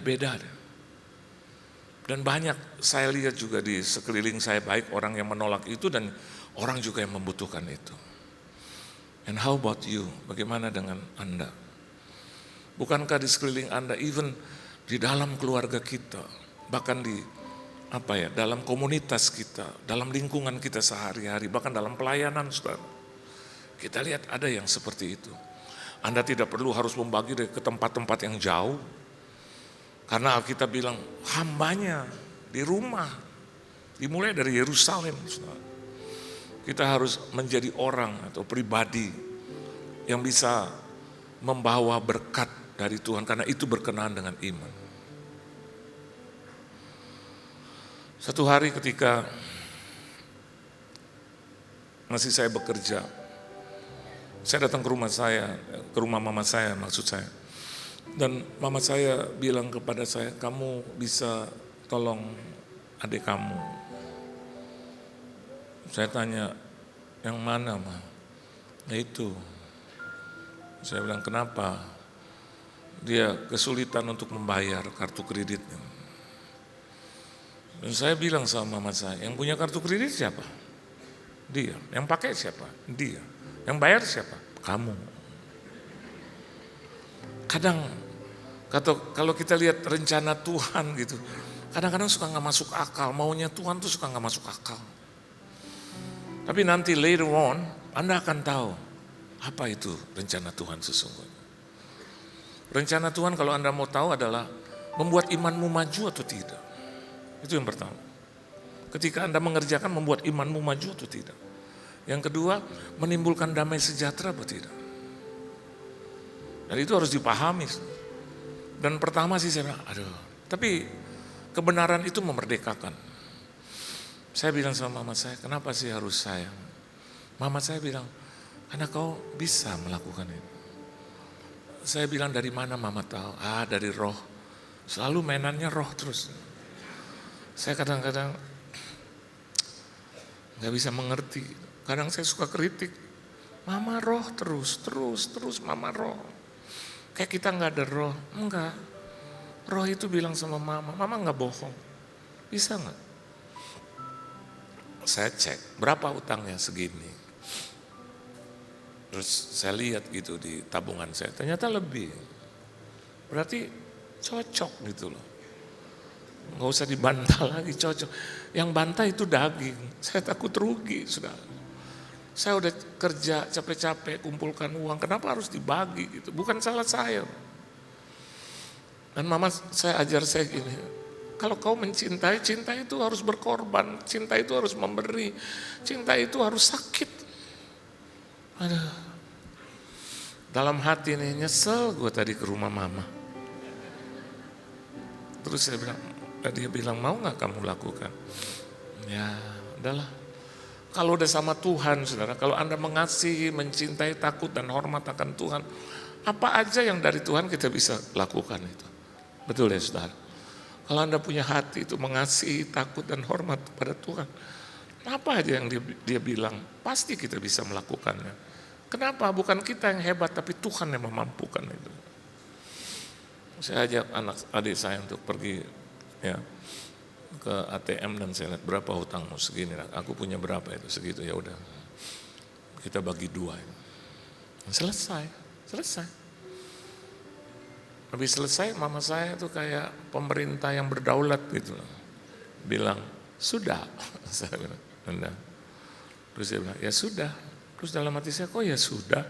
Dan banyak saya lihat juga di sekeliling saya, baik orang yang menolak itu dan orang juga yang membutuhkan itu. And how about you? Bagaimana dengan Anda? Bukankah di sekeliling Anda, even di dalam keluarga kita, bahkan di dalam komunitas kita, dalam lingkungan kita sehari-hari, bahkan dalam pelayanan, saudara, kita lihat ada yang seperti itu. Anda tidak perlu harus membagi ke tempat-tempat yang jauh, karena Alkitab bilang hambanya di rumah, dimulai dari Yerusalem. Saudara. Kita harus menjadi orang atau pribadi yang bisa membawa berkat dari Tuhan, karena itu berkenaan dengan iman. Satu hari ketika masih saya bekerja, saya datang ke rumah mama saya maksud saya. Dan mama saya bilang kepada saya, kamu bisa tolong adik kamu. Saya tanya, yang mana Ma? Ya itu. Saya bilang, kenapa? Dia kesulitan untuk membayar kartu kreditnya. Dan saya bilang sama mama saya, yang punya kartu kredit siapa? Dia. Yang pakai siapa? Dia. Yang bayar siapa? Kamu. Kadang, kalau kita lihat rencana Tuhan gitu, kadang-kadang suka gak masuk akal, maunya Tuhan tuh suka gak masuk akal. Tapi nanti later on, Anda akan tahu apa itu rencana Tuhan sesungguhnya. Rencana Tuhan kalau Anda mau tahu adalah membuat imanmu maju atau tidak. Itu yang pertama. Ketika Anda mengerjakan, membuat imanmu maju atau tidak. Yang kedua, menimbulkan damai sejahtera atau tidak. Dan itu harus dipahami. Dan pertama sih saya bilang, tapi kebenaran itu memerdekakan. Saya bilang sama mama saya, kenapa sih harus saya? Mama saya bilang, karena kau bisa melakukan itu. Saya bilang, dari mana mama tahu? Dari roh. Selalu mainannya roh terus. Saya kadang-kadang gak bisa mengerti. Kadang saya suka kritik, mama roh terus mama roh. Kayak kita nggak ada roh, enggak. Roh itu bilang sama mama nggak bohong. Bisa nggak? Saya cek, berapa utangnya segini. Terus saya lihat gitu di tabungan saya, ternyata lebih. Berarti cocok gitu loh. Nggak usah dibantah lagi, cocok. Yang bantah itu daging, saya takut rugi, saudara. Saya udah kerja capek-capek kumpulkan uang, kenapa harus dibagi gitu? Bukan salah saya. Dan mama saya ajar saya gini, kalau kau mencintai, cinta itu harus berkorban, cinta itu harus memberi, cinta itu harus sakit. Aduh, dalam hati nih nyesel gue tadi ke rumah mama. Terus dia bilang mau gak kamu lakukan? Ya udahlah. Kalau udah sama Tuhan, saudara, kalau Anda mengasihi, mencintai, takut dan hormat akan Tuhan, apa aja yang dari Tuhan kita bisa lakukan itu. Betul ya saudara? Kalau Anda punya hati itu mengasihi, takut dan hormat kepada Tuhan, apa aja yang dia bilang, pasti kita bisa melakukannya. Kenapa? Bukan kita yang hebat, tapi Tuhan yang memampukan itu. Saya ajak adik saya untuk pergi ya ke ATM dan saya lihat berapa hutangmu segini, aku punya berapa itu segitu, ya udah kita bagi 2. Selesai. Habis selesai mama saya tuh kayak pemerintah yang berdaulat gitu loh. Bilang, sudah. Saya bilang, enggak. Terus dia bilang, ya sudah. Terus dalam hati saya, kok ya sudah?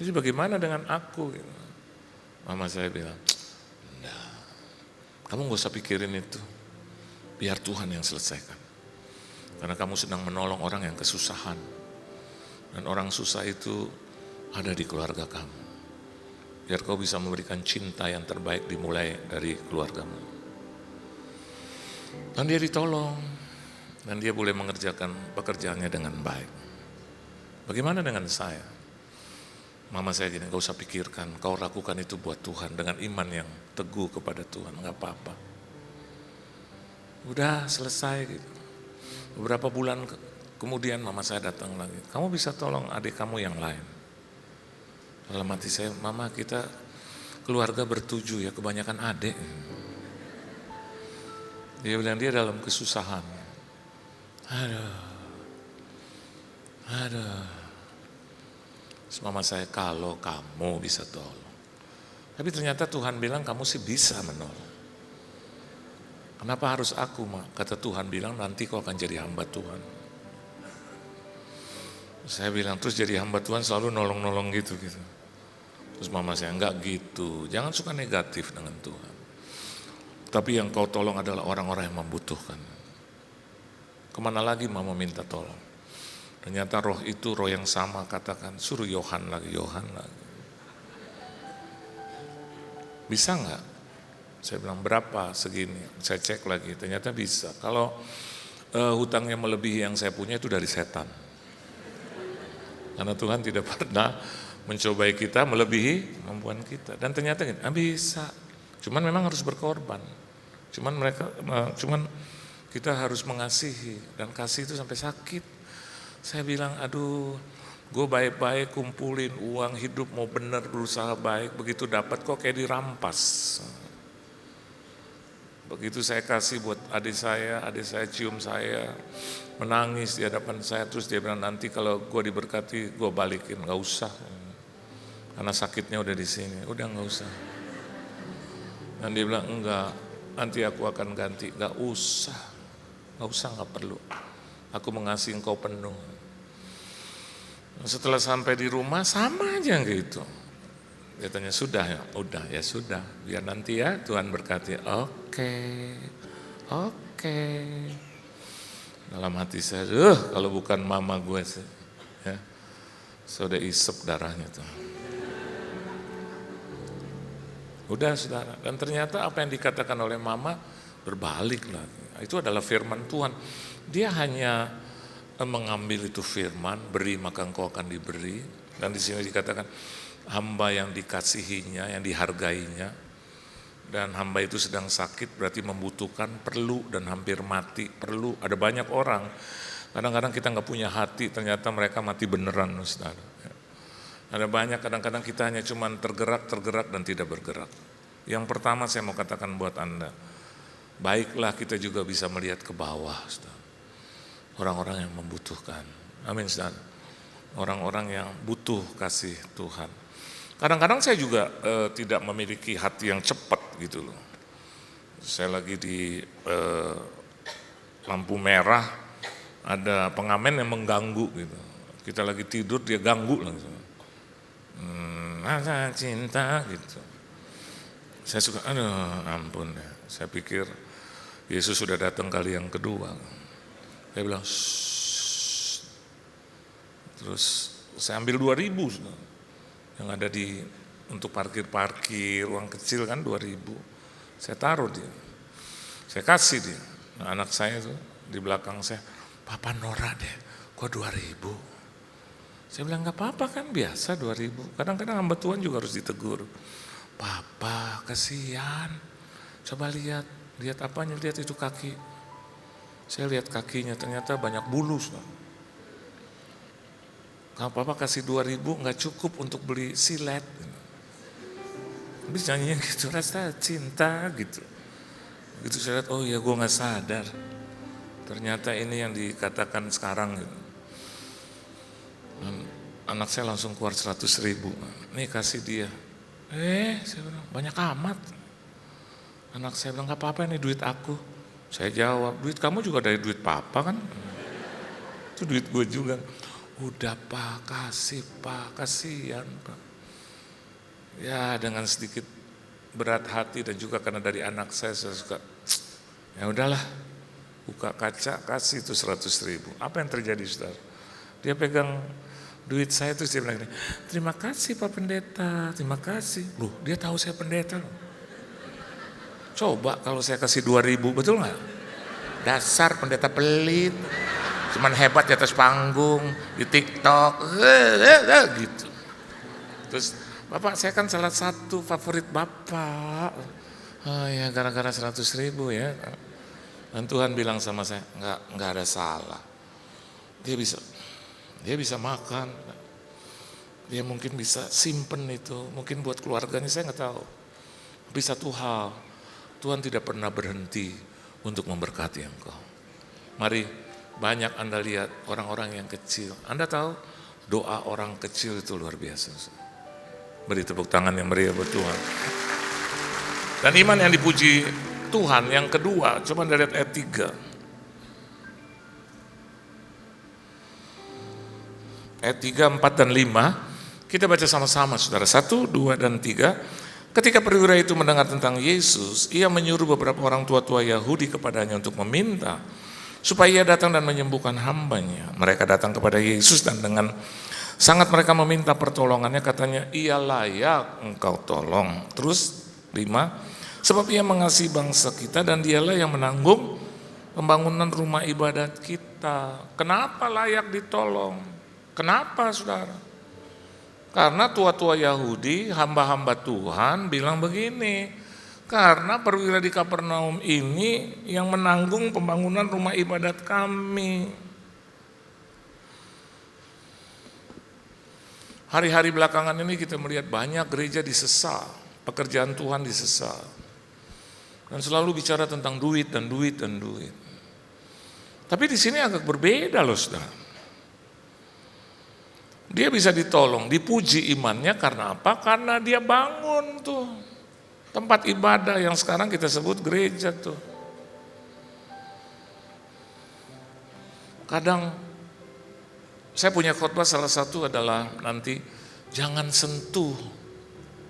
Jadi bagaimana dengan aku? Gitu. Mama saya bilang, enggak. Kamu gak usah pikirin itu. Biar Tuhan yang selesaikan. Karena kamu sedang menolong orang yang kesusahan. Dan orang susah itu ada di keluarga kamu. Biar kau bisa memberikan cinta yang terbaik dimulai dari keluargamu. Dan dia ditolong. Dan dia boleh mengerjakan pekerjaannya dengan baik. Bagaimana dengan saya? Mama saya gini, gak usah pikirkan. Kau lakukan itu buat Tuhan dengan iman yang teguh kepada Tuhan. Gak apa-apa. Udah selesai gitu. Beberapa bulan kemudian mama saya datang lagi. Kamu bisa tolong adik kamu yang lain. Dalam hati saya, mama kita keluarga bertujuh ya, kebanyakan adik. Dia bilang dia dalam kesusahan. Aduh. Terus mama saya, kalau kamu bisa tolong. Tapi ternyata Tuhan bilang kamu sih bisa menolong. Kenapa harus aku, Mak? Kata Tuhan bilang nanti kau akan jadi hamba Tuhan. Saya bilang terus jadi hamba Tuhan selalu nolong-nolong gitu. Terus mama saya, enggak gitu. Jangan suka negatif dengan Tuhan. Tapi yang kau tolong adalah orang-orang yang membutuhkan. Kemana lagi mama minta tolong? Ternyata roh itu roh yang sama, katakan suruh Yohan lagi. Bisa enggak? Saya bilang berapa segini, saya cek lagi, ternyata bisa. Kalau hutangnya melebihi yang saya punya itu dari setan. Karena Tuhan tidak pernah mencobai kita melebihi kemampuan kita. Dan ternyata bisa, cuman memang harus berkorban. Cuman kita harus mengasihi, dan kasih itu sampai sakit. Saya bilang, aduh, gue baik-baik kumpulin uang, hidup mau bener, berusaha baik, begitu dapat kok kayak dirampas. Begitu saya kasih buat adik saya cium saya, menangis di hadapan saya, terus dia bilang nanti kalau gue diberkati gue balikin, nggak usah, karena sakitnya udah di sini, udah nggak usah. Dan dia bilang enggak, nanti aku akan ganti, nggak usah, nggak perlu, aku mengasihi engkau penuh. Setelah sampai di rumah sama aja gitu. Dia tanya, sudah ya? Udah, ya sudah. Biar nanti ya Tuhan berkati. Oke. Dalam hati saya, kalau bukan mama gue sih. Ya, saya udah isep darahnya tuh. Udah saudara. Dan ternyata apa yang dikatakan oleh mama berbalik lagi. Itu adalah firman Tuhan. Dia hanya mengambil itu firman, beri maka engkau akan diberi. Dan di sini dikatakan, hamba yang dikasihinya, yang dihargainya, dan hamba itu sedang sakit berarti membutuhkan, perlu dan hampir mati, perlu. Ada banyak orang Kadang-kadang kita nggak punya hati, ternyata mereka mati beneran, saudara. Ada banyak kadang-kadang kita hanya cuman tergerak dan tidak bergerak. Yang pertama saya mau katakan buat Anda, baiklah kita juga bisa melihat ke bawah, saudara. Orang-orang yang membutuhkan. Amin, saudara. Orang-orang yang butuh kasih Tuhan. Kadang-kadang saya juga tidak memiliki hati yang cepat gitu loh. Saya lagi di lampu merah, ada pengamen yang mengganggu gitu. Kita lagi tidur, dia ganggu langsung. Masa cinta gitu. Saya suka, aduh ampun ya. Saya pikir Yesus sudah datang kali yang kedua. Saya bilang, shh. Terus saya ambil 2.000 yang ada di untuk parkir uang kecil kan 2.000. Saya taruh dia, saya kasih dia. Nah, anak saya tuh di belakang saya, Papa norak deh, kok 2.000? Saya bilang nggak apa-apa kan biasa 2.000. Kadang-kadang hamba Tuhan juga harus ditegur. Papa kasihan. Coba lihat apanya, lihat itu kaki. Saya lihat kakinya ternyata banyak bulu. Kalau Papa kasih 2.000 nggak cukup untuk beli silet. Habis nyanyinya gitu, rasa cinta gitu. Gitu saya lihat, oh ya gue nggak sadar. Ternyata ini yang dikatakan sekarang gitu. Anak saya langsung keluar 100.000. Nih kasih dia. Saya bilang banyak amat. Anak saya bilang nggak apa-apa ini duit aku. Saya jawab, duit kamu juga dari duit Papa kan? Itu duit gue juga. Udah Pak, kasih Pak, kasihan Pak. Ya dengan sedikit berat hati dan juga karena dari anak saya suka, ya udahlah, buka kaca kasih itu 100.000. Apa yang terjadi saudara? Dia pegang duit saya terus dia bilang gini, terima kasih Pak Pendeta, terima kasih. Loh dia tahu saya pendeta loh. Coba kalau saya kasih 2.000, betul nggak? Dasar pendeta pelit, cuman hebat di atas panggung, di TikTok, gitu. Terus Bapak saya kan salah satu favorit Bapak. Oh ya gara-gara 100.000 ya. Dan Tuhan bilang sama saya, nggak ada salah. Dia bisa makan, dia mungkin bisa simpen itu, mungkin buat keluarganya saya nggak tahu. Tapi satu hal, Tuhan tidak pernah berhenti untuk memberkati engkau. Mari banyak Anda lihat orang-orang yang kecil. Anda tahu doa orang kecil itu luar biasa. Beri tepuk tangan yang meriah buat Tuhan. Dan iman yang dipuji Tuhan yang kedua, coba Anda lihat ayat 3. Ayat 3, 4, dan 5, kita baca sama-sama saudara. 1, 2, dan 3. Ketika perwira itu mendengar tentang Yesus, ia menyuruh beberapa orang tua-tua Yahudi kepadanya untuk meminta supaya ia datang dan menyembuhkan hambanya. Mereka datang kepada Yesus dan dengan sangat mereka meminta pertolongannya, katanya, ia layak engkau tolong. Terus 5, sebab ia mengasihi bangsa kita dan dialah yang menanggung pembangunan rumah ibadat kita. Kenapa layak ditolong? Kenapa saudara? Karena tua-tua Yahudi, hamba-hamba Tuhan bilang begini, karena perwira di Kapernaum ini yang menanggung pembangunan rumah ibadat kami. Hari-hari belakangan ini kita melihat banyak gereja disesal, pekerjaan Tuhan disesal. Dan selalu bicara tentang duit dan duit dan duit. Tapi di sini agak berbeda loh saudara. Dia bisa ditolong, dipuji imannya karena apa? Karena dia bangun tuh tempat ibadah yang sekarang kita sebut gereja tuh. Kadang saya punya khotbah salah satu adalah nanti jangan sentuh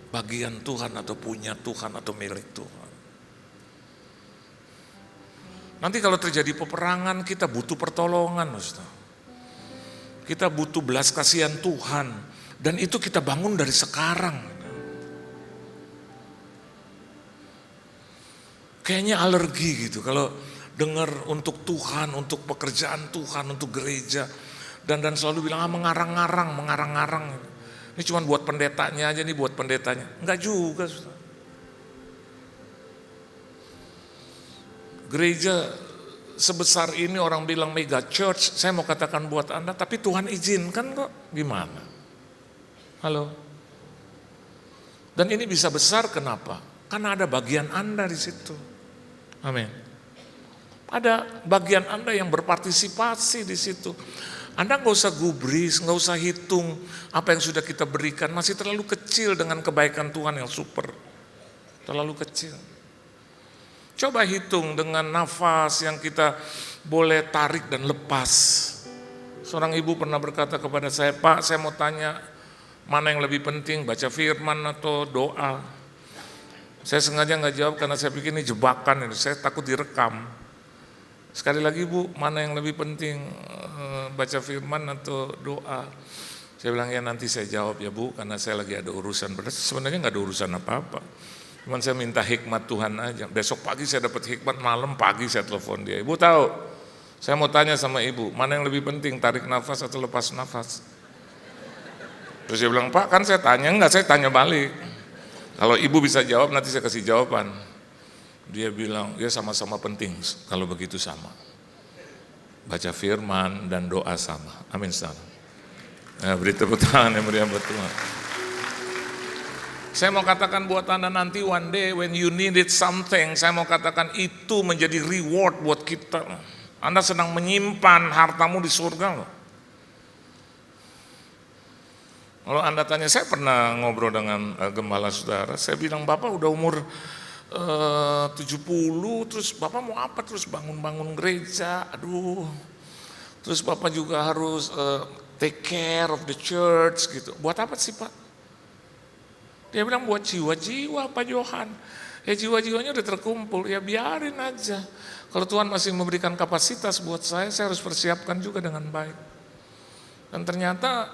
bagian Tuhan atau punya Tuhan atau milik Tuhan. Nanti kalau terjadi peperangan kita butuh pertolongan Ustaz. Kita butuh belas kasihan Tuhan dan itu kita bangun dari sekarang. Kayaknya alergi gitu kalau dengar untuk Tuhan, untuk pekerjaan Tuhan, untuk gereja dan selalu bilang mengarang-ngarang. Ini cuma buat pendetanya aja nih, buat pendetanya. Enggak juga. Gereja sebesar ini orang bilang mega church, saya mau katakan buat Anda, tapi Tuhan izinkan kok, gimana? Halo? Dan ini bisa besar kenapa? Karena ada bagian Anda di situ. Amin. Ada bagian Anda yang berpartisipasi di situ. Anda nggak usah gubris, nggak usah hitung apa yang sudah kita berikan, masih terlalu kecil dengan kebaikan Tuhan yang super. Terlalu kecil. Coba hitung dengan nafas yang kita boleh tarik dan lepas. Seorang ibu pernah berkata kepada saya, Pak, saya mau tanya, mana yang lebih penting, baca firman atau doa? Saya sengaja nggak jawab karena saya pikir ini jebakan, ini saya takut direkam. Sekali lagi Bu, mana yang lebih penting, baca firman atau doa? Saya bilang ya nanti saya jawab ya Bu, karena saya lagi ada urusan. Sebenarnya nggak ada urusan apa-apa. Cuman saya minta hikmat Tuhan aja. Besok pagi saya dapat hikmat, malam pagi saya telepon dia. Ibu tahu, saya mau tanya sama Ibu, mana yang lebih penting, tarik nafas atau lepas nafas? Terus dia bilang, Pak kan saya tanya, enggak saya tanya balik. Kalau Ibu bisa jawab nanti saya kasih jawaban. Dia bilang, ya sama-sama penting kalau begitu sama. Baca firman dan doa sama. Amin. Nah, beri tepuk tangan yang meriah buat Tuhan. Saya mau katakan buat Anda nanti one day when you needed something, saya mau katakan itu menjadi reward buat kita. Anda sedang menyimpan hartamu di surga loh. Kalau Anda tanya, saya pernah ngobrol dengan gembala saudara, saya bilang Bapak udah umur 70, terus Bapak mau apa, terus bangun-bangun gereja, aduh, terus Bapak juga harus take care of the church gitu. Buat apa sih Pak? Dia bilang buat jiwa-jiwa Pak Johan. Ya jiwa-jiwanya udah terkumpul, ya biarin aja. Kalau Tuhan masih memberikan kapasitas buat saya harus persiapkan juga dengan baik. Dan ternyata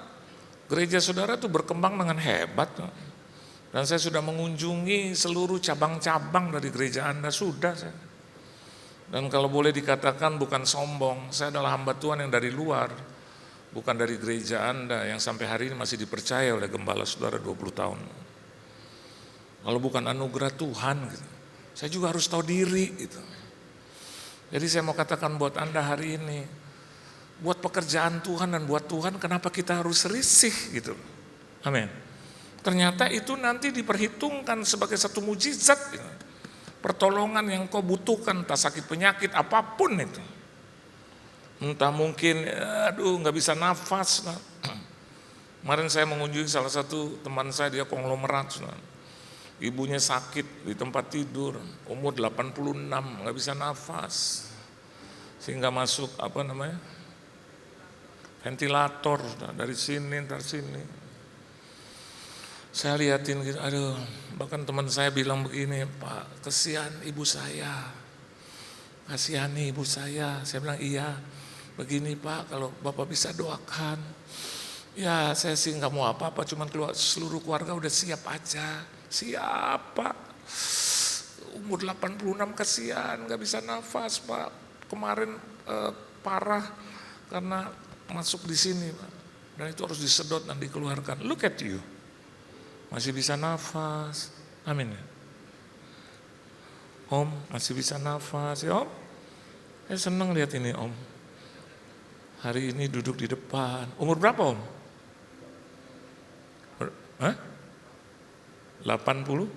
gereja saudara itu berkembang dengan hebat. Dan saya sudah mengunjungi seluruh cabang-cabang dari gereja Anda, sudah saya. Dan kalau boleh dikatakan bukan sombong, saya adalah hamba Tuhan yang dari luar, bukan dari gereja Anda yang sampai hari ini masih dipercaya oleh gembala saudara 20 tahun. Kalau bukan anugerah Tuhan, gitu, saya juga harus tahu diri. Gitu. Jadi saya mau katakan buat Anda hari ini, buat pekerjaan Tuhan dan buat Tuhan, kenapa kita harus risih gitu. Amin. Ternyata itu nanti diperhitungkan sebagai satu mujizat, pertolongan yang kau butuhkan, entah sakit penyakit apapun itu, entah mungkin, aduh nggak bisa nafas. Kemarin saya mengunjungi salah satu teman saya, dia konglomerat, ibunya sakit di tempat tidur, umur 86, nggak bisa nafas, sehingga masuk ventilator dari sini, dari sini. Saya liatin gitu, aduh, bahkan teman saya bilang begini, Pak, kasihan ibu saya, kasihani ibu saya. Saya bilang iya, begini Pak, kalau Bapak bisa doakan. Ya saya sih nggak mau apa-apa, cuman seluruh keluarga udah siap aja. Siap Pak, umur 86 kasihan, nggak bisa nafas Pak. Kemarin parah karena masuk di sini Pak, dan itu harus disedot dan dikeluarkan. Look at you. Masih bisa nafas, amin ya. Om masih bisa nafas ya Om. Saya senang lihat ini Om. Hari ini duduk di depan. Umur berapa Om? 80?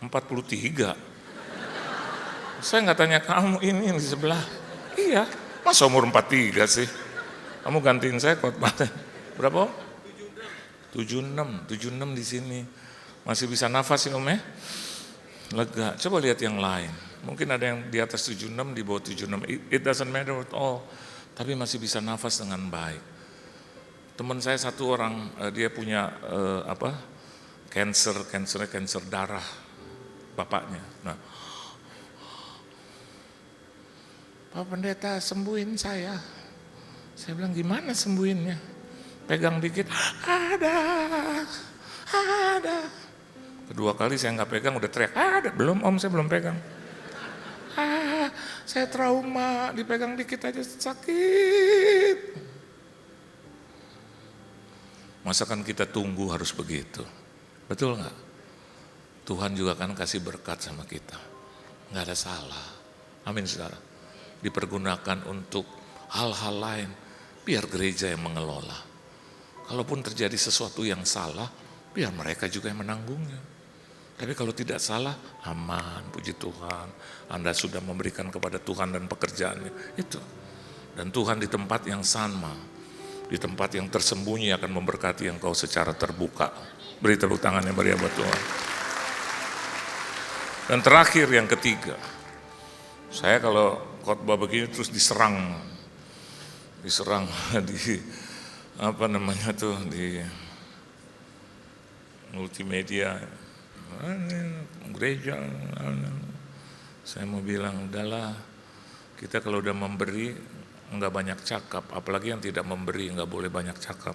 43. Saya nggak tanya kamu ini yang di sebelah. Iya, masa umur 43 sih? Kamu gantiin saya khotbahnya. Berapa Om? 76 di sini. Masih bisa nafas ya Om ya? Lega. Coba lihat yang lain. Mungkin ada yang di atas 76, di bawah 76. It doesn't matter at all. Tapi masih bisa nafas dengan baik. Teman saya satu orang, dia punya cancer darah bapaknya. Nah, Pak Pendeta sembuhin saya. Saya bilang gimana sembuhinnya? Pegang dikit, ada. Kedua kali saya nggak pegang udah teriak, ada. Belum Om, saya belum pegang. Saya trauma, dipegang dikit aja sakit. Masakan kita tunggu harus begitu? Betul nggak? Tuhan juga akan kasih berkat sama kita. nggak ada salah. Amin saudara. Dipergunakan untuk hal-hal lain, biar gereja yang mengelola. Kalaupun terjadi sesuatu yang salah, biar mereka juga yang menanggungnya. Tapi kalau tidak salah, aman, puji Tuhan. Anda sudah memberikan kepada Tuhan dan pekerjaannya, itu. Dan Tuhan di tempat yang sama, di tempat yang tersembunyi akan memberkati engkau secara terbuka. Beri tepuk tangan yang meriah buat Tuhan. Dan terakhir yang ketiga, saya kalau khotbah begini terus diserang di apa namanya tuh, di multimedia, gereja. Saya mau bilang, udahlah, kita kalau udah memberi nggak banyak cakap, apalagi yang tidak memberi nggak boleh banyak cakap.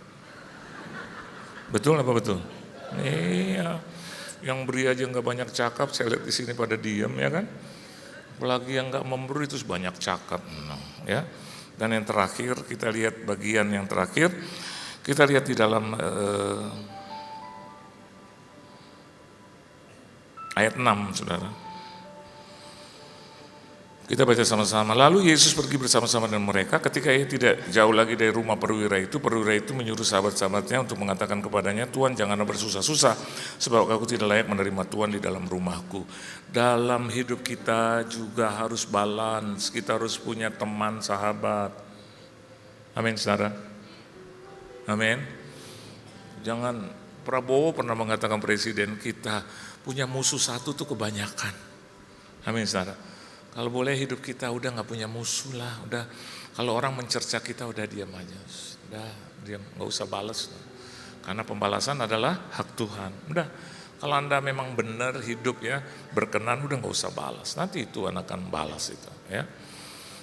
Betul apa betul? Iya, yang beri aja nggak banyak cakap, saya lihat di sini pada diam ya kan. Apalagi yang nggak memberi itu banyak cakap, ya. Dan yang terakhir kita lihat bagian yang terakhir, kita lihat di dalam ayat 6, saudara. Kita baca sama-sama. Lalu Yesus pergi bersama-sama dengan mereka. Ketika ia tidak jauh lagi dari rumah perwira itu menyuruh sahabat-sahabatnya untuk mengatakan kepadanya, Tuhan janganlah bersusah-susah, sebab aku tidak layak menerima Tuhan di dalam rumahku. Dalam hidup kita juga harus balance, kita harus punya teman, sahabat. Amin, saudara. Amin. Jangan, Prabowo pernah mengatakan presiden kita, punya musuh satu tuh kebanyakan. Amin, saudara. Kalau boleh hidup kita udah nggak punya musuh lah, udah. Kalau orang mencerca kita udah diam aja, udah diam, nggak usah balas. Karena pembalasan adalah hak Tuhan. Udah, kalau Anda memang benar hidup ya berkenan, udah nggak usah balas. Nanti Tuhan akan balas itu. Ya.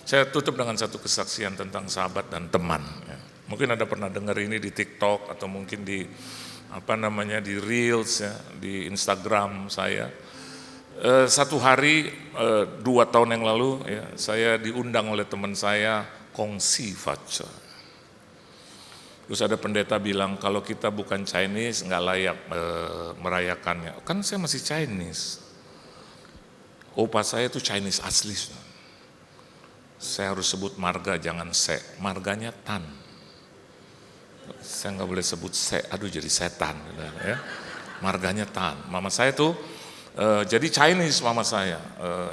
Saya tutup dengan satu kesaksian tentang sahabat dan teman. Ya. Mungkin Anda pernah dengar ini di TikTok atau mungkin di di Reels ya, di Instagram saya. Satu hari 2 tahun yang lalu ya, saya diundang oleh teman saya kongsi faca. Terus ada pendeta bilang kalau kita bukan Chinese nggak layak merayakannya. Kan saya masih Chinese. Opa saya itu Chinese asli. Saya harus sebut marga, jangan se. Marganya Tan. Saya nggak boleh sebut se. Aduh jadi setan. Ya. Marganya Tan. Mama saya tuh jadi Chinese mama saya,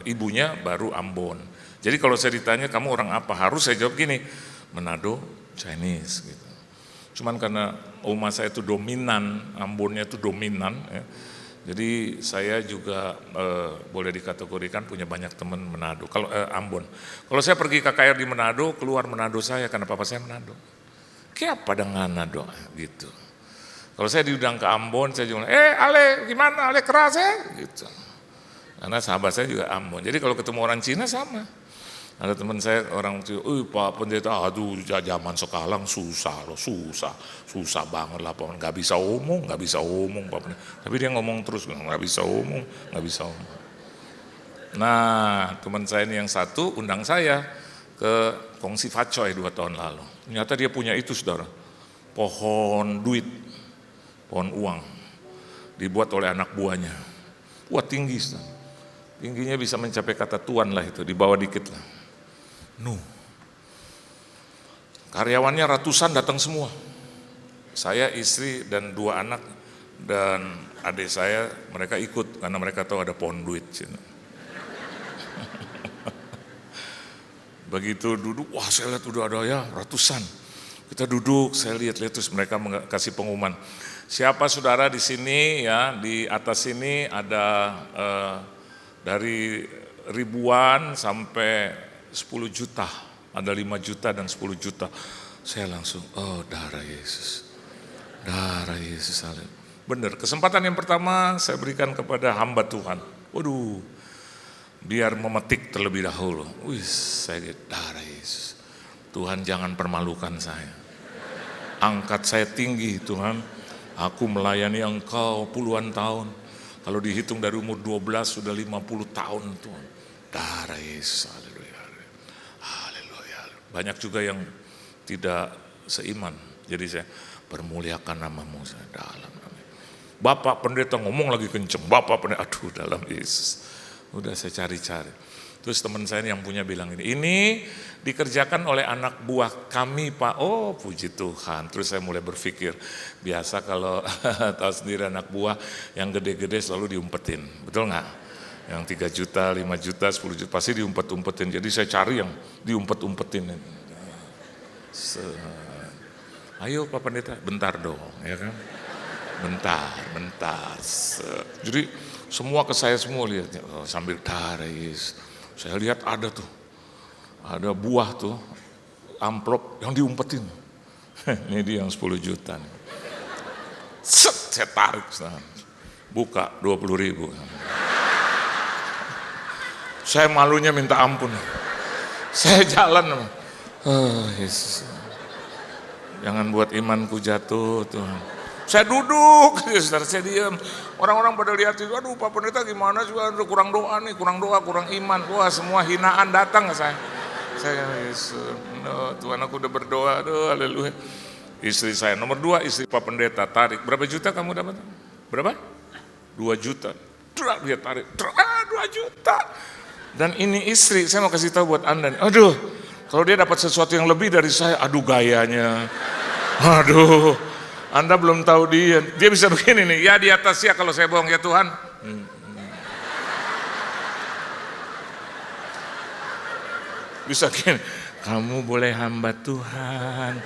ibunya baru Ambon. Jadi kalau saya ditanya kamu orang apa, harus saya jawab gini, Manado Chinese gitu. Cuman karena oma saya itu dominan, Ambonnya itu dominan ya. Jadi saya juga boleh dikategorikan punya banyak teman Manado. Kalau Ambon. Kalau saya pergi KKR di Manado, keluar Manado saya karena papa saya Manado. Kayak apa dengan Manado gitu. Kalau saya diundang ke Ambon, saya juga, Ale gimana, Ale keras ya? Gitu. Karena sahabat saya juga Ambon. Jadi kalau ketemu orang Cina sama. Ada teman saya orang Cina, Pak Pendeta, aduh zaman sekarang susah loh, susah banget lah, nggak bisa omong Pak Pendeta. Tapi dia ngomong terus, nggak bisa omong. Nah teman saya ini yang satu undang saya ke kongsi facoy 2 tahun lalu. Ternyata dia punya itu saudara, pohon duit. Pohon uang dibuat oleh anak buahnya. Wah tinggi, tingginya bisa mencapai kata Tuhan lah itu, di bawah dikit lah. Karyawannya ratusan datang semua. Saya, istri dan 2 anak dan adik saya, mereka ikut karena mereka tahu ada pohon duit. Begitu duduk, wah saya lihat udah ada ya ratusan. Kita duduk, saya lihat terus mereka kasih pengumuman. Siapa saudara di sini ya, di atas sini ada dari ribuan sampai 10 juta, ada 5 juta dan 10 juta. Saya langsung, oh darah Yesus, benar. Kesempatan yang pertama saya berikan kepada hamba Tuhan. Waduh, biar memetik terlebih dahulu. Saya lihat darah Yesus. Tuhan jangan permalukan saya. Angkat saya tinggi Tuhan. Aku melayani Engkau puluhan tahun. Kalau dihitung dari umur 12 sudah 50 tahun Tuhan. Darah Yesus, haleluya. Haleluya. Banyak juga yang tidak seiman. Jadi saya permuliakan namamu saya dalam. Bapak pendeta ngomong lagi kenceng. Bapak pendeta, aduh dalam Yesus. Udah saya cari-cari. Terus teman saya yang punya bilang ini dikerjakan oleh anak buah kami Pak. Oh puji Tuhan. Terus saya mulai berpikir, biasa kalau tahu sendiri anak buah yang gede-gede selalu diumpetin. Betul nggak? Yang 3 juta, 5 juta, 10 juta pasti diumpet-umpetin. Jadi saya cari yang diumpet-umpetin. Ayo Pak Pendeta, bentar dong, ya kan? Bentar. Jadi semua ke saya semua lihatnya sambil taris. Saya lihat ada ada buah tuh, amplop yang diumpetin. Ini dia yang 10 juta. Set, saya tarik, buka 20.000. Saya malunya minta ampun. Saya jalan, oh Yesus, jangan buat imanku jatuh Tuhan. Saya duduk, saudara, saya diam. Orang-orang pada lihat itu, aduh Pak Pendeta gimana sih, kurang doa nih, kurang iman. Wah semua hinaan datang ke saya. Saya, Yesus, no, Tuhan aku udah berdoa, aduh haleluya. Istri saya, nomor 2 istri Pak Pendeta, tarik. Berapa juta kamu dapat? Berapa? 2 juta. Dia tarik, 2 juta. Dan ini istri, saya mau kasih tahu buat Anda, aduh, kalau dia dapat sesuatu yang lebih dari saya, aduh gayanya. Aduh. Anda belum tahu dia bisa begini nih, ya di atas ya kalau saya bohong ya Tuhan. Bisa gini, kamu boleh hamba Tuhan,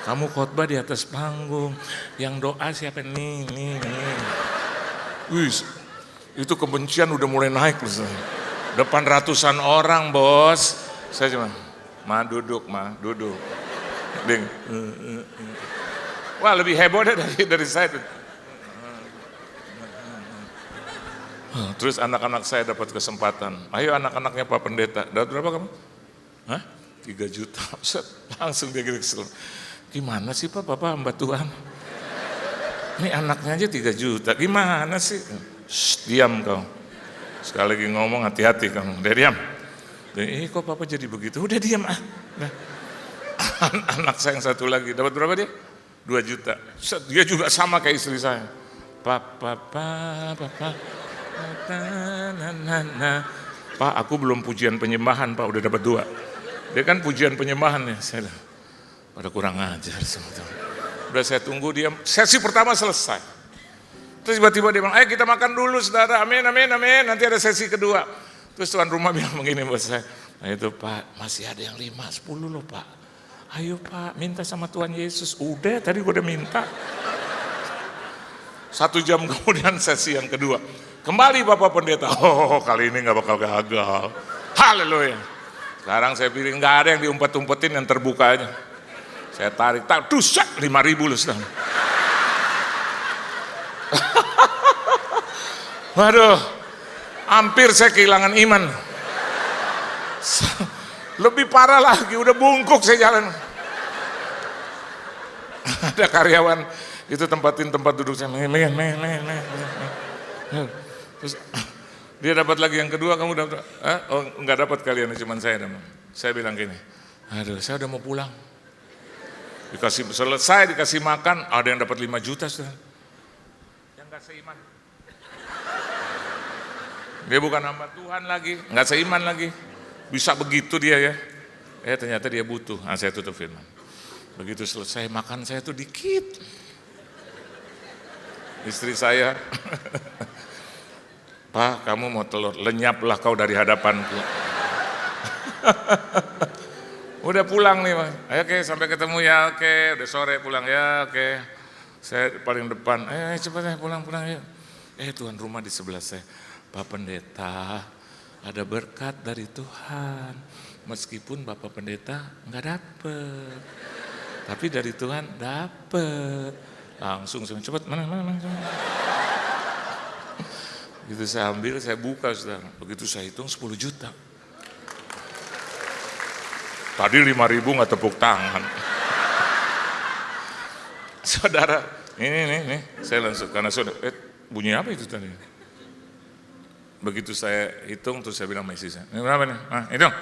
kamu khotbah di atas panggung, yang doa siapa nih. Wih, itu kebencian udah mulai naik loh. Depan ratusan orang bos, saya cuma, duduk. Ding. Wah lebih heboh dari saya. Terus anak-anak saya dapat kesempatan. Ayo anak-anaknya Pak Pendeta. Dapat berapa kamu? 3 juta. Langsung dia kesel. Gimana sih Pak, Bapak hamba Tuhan? Ini anaknya aja 3 juta. Gimana sih? Shh, diam kau. Sekali lagi ngomong hati-hati kamu. Udah diam. Kok Papa jadi begitu? Udah diam ah. Anak saya yang satu lagi. Dapat berapa dia? 2 juta. Dia juga sama kayak istri saya. Papa. Pak, aku belum pujian penyembahan, Pak, udah dapat 2. Dia kan pujian penyembahan ya. Saya pada kurang ajar semua. Udah saya tunggu dia, sesi pertama selesai. Terus tiba-tiba dia bilang, ayo kita makan dulu saudara, amin, nanti ada sesi kedua. Terus tuan rumah bilang begini buat saya, nah itu Pak, masih ada yang 5, 10 loh Pak. Ayo Pak, minta sama Tuhan Yesus. Udah, tadi gue udah minta. 1 jam kemudian sesi yang kedua. Kembali Bapak Pendeta. Oh, kali ini gak bakal gagal. Haleluya. Sekarang saya pilih, gak ada yang diumpet-umpetin, yang terbuka aja. Saya tarik, dusak 5.000 loh sedang. Waduh, hampir saya kehilangan iman. Lebih parah lagi, udah bungkuk saya jalan. Ada karyawan itu tempatin tempat duduk saya. Terus dia dapat lagi yang kedua, kamu dapat? Oh nggak dapat kalian, cuma saya. Saya bilang gini, aduh saya udah mau pulang. Selesai dikasih makan, ada yang dapat 5 juta sudah. Yang nggak seiman. Dia bukan hamba Tuhan lagi, nggak seiman lagi. Bisa begitu dia ya. Ternyata dia butuh. Nah, saya tutup firman. Begitu selesai makan saya tuh dikit. Istri saya, Pak kamu mau telur, lenyaplah kau dari hadapanku. Udah pulang nih Pak. Ayo oke, sampai ketemu ya oke. Udah sore pulang ya oke. Saya paling depan, cepat pulang ya. Tuan rumah di sebelah saya. Pak Pendeta, ada berkat dari Tuhan. Meskipun Bapak Pendeta nggak dapet, tapi dari Tuhan dapet. Langsung saya cepat mana. Gitu saya ambil, saya buka saudara. Begitu saya hitung 10 juta. Tadi 5.000 nggak tepuk tangan. Saudara, ini saya langsung karena saudara, bunyi apa itu tadi? Begitu saya hitung, terus saya bilang sama istri saya, ini berapa nih? Hitung.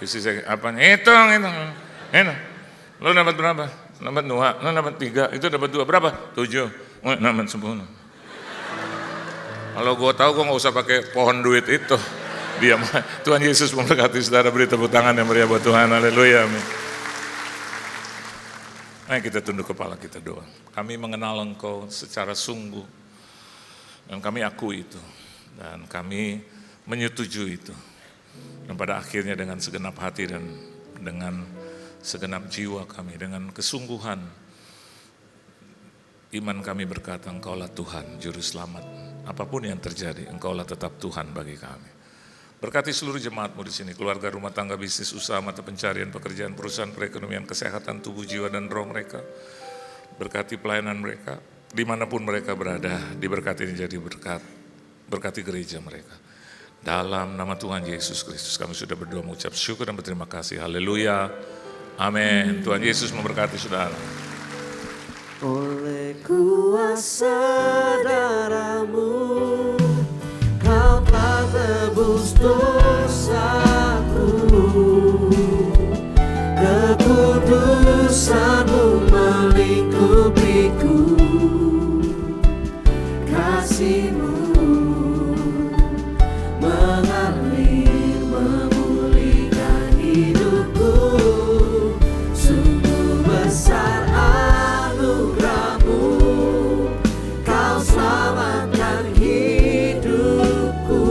Istri saya, apa nih? Hitung. Lo dapat berapa? Dapat 2, lo dapat 3, itu dapat 2, berapa? 7, dapat 10. Kalau gue tahu gue nggak usah pakai pohon duit itu. Diam. Tuhan Yesus memberkati saudara, beri tepuk tangan yang meriah buat Tuhan. Haleluya. Amin. Mari kita tunduk kepala, kita doa. Kami mengenal Engkau secara sungguh dan kami akui itu dan kami menyetujui itu. Dan pada akhirnya dengan segenap hati dan dengan segenap jiwa kami, dengan kesungguhan iman kami berkata, Engkaulah Tuhan, Juru Selamat. Apapun yang terjadi, Engkaulah tetap Tuhan bagi kami. Berkati seluruh jemaat-Mu di sini, keluarga, rumah tangga, bisnis, usaha, mata pencarian, pekerjaan, perusahaan, perekonomian, kesehatan, tubuh, jiwa, dan roh mereka. Berkati pelayanan mereka, dimanapun mereka berada, diberkati dan jadi berkat. Berkati gereja mereka. Dalam nama Tuhan Yesus Kristus kami sudah berdoa, mengucap syukur dan berterima kasih. Haleluya. Amin. Tuhan Yesus memberkati saudara. Oleh kuasa darah-Mu, Kau telah tebus dosaku. Kekudusan-Mu melingkupiku. Kasih-Mu mengalir memulihkan hidupku. Sungguh besar anugerah-Mu, Kau selamatkan hidupku.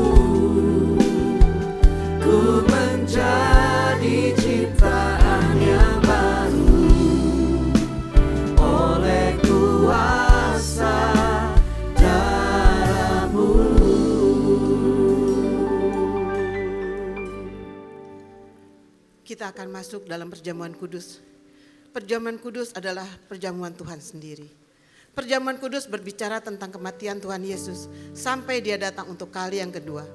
Ku menjadi ciptaan yang baru oleh kuasa darah-Mu. Kita akan masuk dalam perjamuan kudus. Perjamuan kudus adalah perjamuan Tuhan sendiri. Perjamuan kudus berbicara tentang kematian Tuhan Yesus sampai Dia datang untuk kali yang kedua.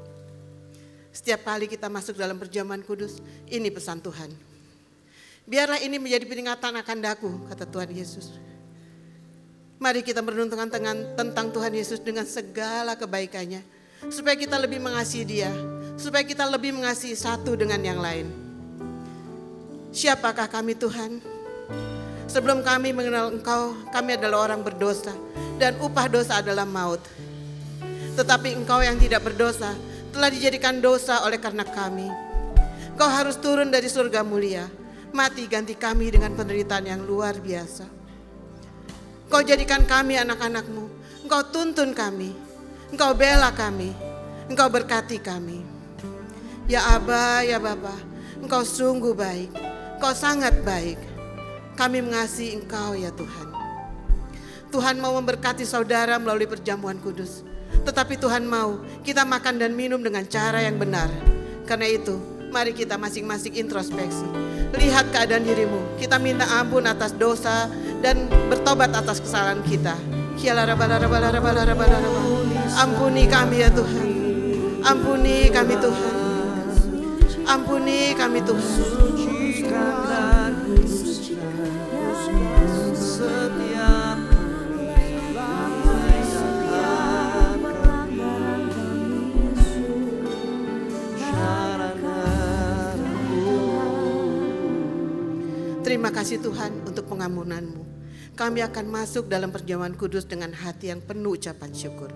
Setiap kali kita masuk dalam perjamuan kudus, ini pesan Tuhan. Biarlah ini menjadi peringatan akan daku, kata Tuhan Yesus. Mari kita merenungkan tentang Tuhan Yesus dengan segala kebaikannya, supaya kita lebih mengasihi Dia, supaya kita lebih mengasihi satu dengan yang lain. Siapakah kami Tuhan? Sebelum kami mengenal Engkau, kami adalah orang berdosa dan upah dosa adalah maut. Tetapi Engkau yang tidak berdosa telah dijadikan dosa oleh karena kami. Engkau harus turun dari surga mulia, mati ganti kami dengan penderitaan yang luar biasa. Engkau jadikan kami anak-anak-Mu, Engkau tuntun kami, Engkau bela kami, Engkau berkati kami. Ya Aba, ya Bapa, Engkau sungguh baik, Engkau sangat baik. Kami mengasihi Engkau ya Tuhan. Tuhan mau memberkati saudara melalui perjamuan kudus. Tetapi Tuhan mau kita makan dan minum dengan cara yang benar. Karena itu, mari kita masing-masing introspeksi. Lihat keadaan dirimu. Kita minta ampun atas dosa dan bertobat atas kesalahan kita. Ampuni kami ya Tuhan. Ampuni kami Tuhan. Ampuni kami Tuhan. Setiap terima kasih Tuhan untuk pengampunan-Mu. Kami akan masuk dalam perjamuan kudus dengan hati yang penuh ucapan syukur.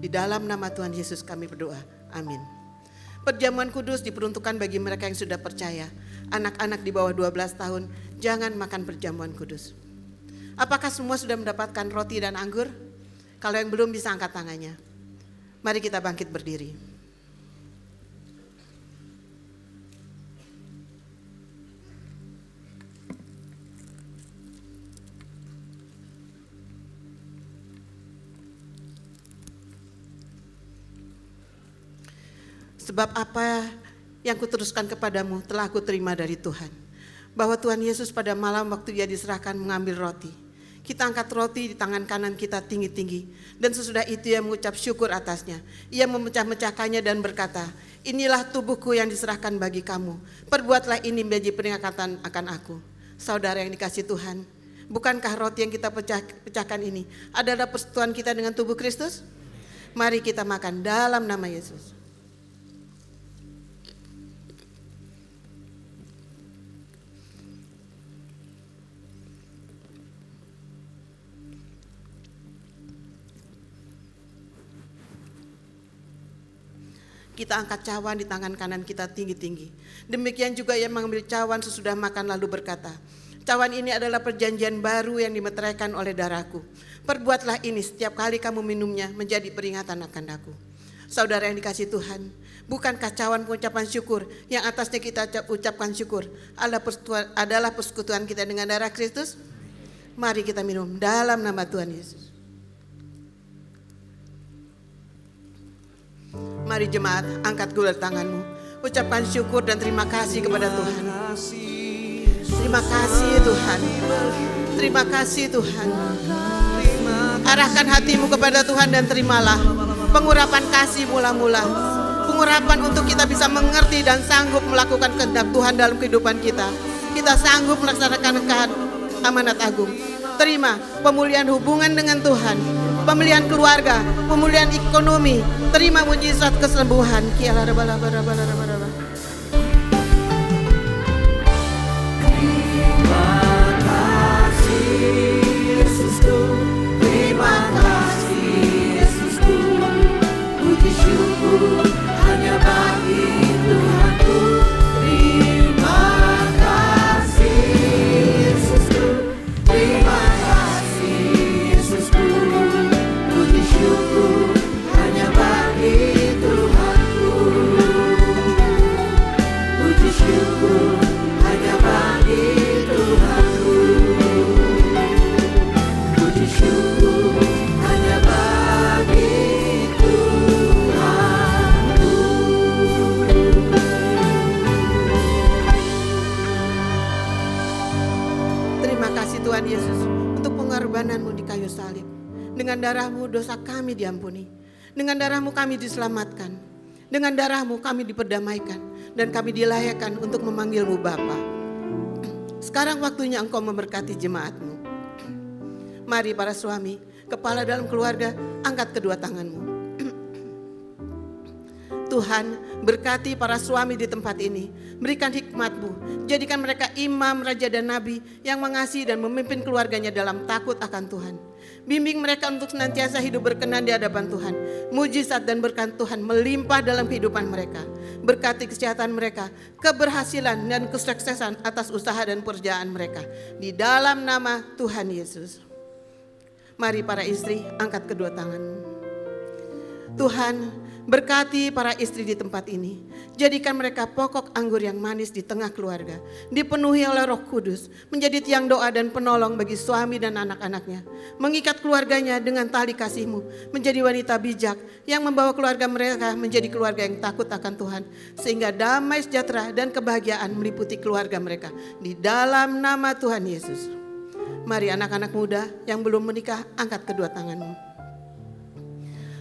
Di dalam nama Tuhan Yesus kami berdoa. Amin. Perjamuan kudus diperuntukkan bagi mereka yang sudah percaya. Anak-anak di bawah 12 tahun jangan makan perjamuan kudus. Apakah semua sudah mendapatkan roti dan anggur? Kalau yang belum bisa angkat tangannya. Mari kita bangkit berdiri. Sebab apa yang kuteruskan kepadamu telah aku terima dari Tuhan. Bahwa Tuhan Yesus pada malam waktu Dia diserahkan mengambil roti. Kita angkat roti di tangan kanan kita tinggi-tinggi. Dan sesudah itu Ia mengucap syukur atasnya. Ia memecah-mecahkannya dan berkata, inilah tubuhku yang diserahkan bagi kamu. Perbuatlah ini menjadi peringatan akan aku. Saudara yang dikasihi Tuhan, bukankah roti yang kita pecahkan ini adalah persekutuan kita dengan tubuh Kristus? Mari kita makan dalam nama Yesus. kita angkat cawan di tangan kanan kita tinggi-tinggi. Demikian juga ia mengambil cawan sesudah makan lalu berkata, cawan ini adalah perjanjian baru yang dimeteraikan oleh darahku. Perbuatlah ini setiap kali kamu minumnya menjadi peringatan akan aku. Saudara yang dikasihi Tuhan, bukankah cawan pengucapan syukur yang atasnya kita ucapkan syukur adalah persekutuan kita dengan darah Kristus? Mari kita minum dalam nama Tuhan Yesus. Mari jemaat, angkat kedua tanganmu. Ucapkan syukur dan terima kasih kepada Tuhan. Terima kasih Tuhan. Terima kasih Tuhan. Arahkan hatimu kepada Tuhan dan terimalah pengurapan kasih mula-mula. Pengurapan untuk kita bisa mengerti dan sanggup melakukan kehendak Tuhan dalam kehidupan kita. Kita sanggup melaksanakan amanat agung. Terima pemulihan hubungan dengan Tuhan, pemulihan keluarga, pemulihan ekonomi. Terima mujizat kesembuhan. Terima kasih Yesusku, terima kasih Yesusku. Puji syukur hanya bagi Tuhanku. Terima kasih Yesusku, terima kasih Yesusku. Puji syukur hanya bagi Tuhanku. Puji syukur hanya bagi Tuhanku. Puji syukur hanya bagi Tuhanku. Terima kasih Tuhan Yesus untuk pengorbananmu di kayu salib. Dengan darahmu dosa kami diampuni. Dengan darahmu kami diselamatkan. Dengan darahmu kami diperdamaikan. Dan kami dilayakkan untuk memanggilmu Bapa. Sekarang waktunya engkau memberkati jemaatmu. Mari para suami, kepala dalam keluarga, angkat kedua tanganmu. Tuhan, berkati para suami di tempat ini. Berikan hikmat-Mu. Jadikan mereka imam, raja dan nabi yang mengasihi dan memimpin keluarganya dalam takut akan Tuhan. Bimbing mereka untuk senantiasa hidup berkenan di hadapan Tuhan. Mujizat dan berkat Tuhan melimpah dalam kehidupan mereka. Berkati kesehatan mereka, keberhasilan dan kesuksesan atas usaha dan pekerjaan mereka. Di dalam nama Tuhan Yesus. Mari para istri, angkat kedua tanganmu. Tuhan, berkati para istri di tempat ini. Jadikan mereka pokok anggur yang manis di tengah keluarga. Dipenuhi oleh Roh Kudus. Menjadi tiang doa dan penolong bagi suami dan anak-anaknya. Mengikat keluarganya dengan tali kasih-Mu. Menjadi wanita bijak yang membawa keluarga mereka menjadi keluarga yang takut akan Tuhan. Sehingga damai sejahtera dan kebahagiaan meliputi keluarga mereka. Di dalam nama Tuhan Yesus. Mari anak-anak muda yang belum menikah, angkat kedua tanganmu.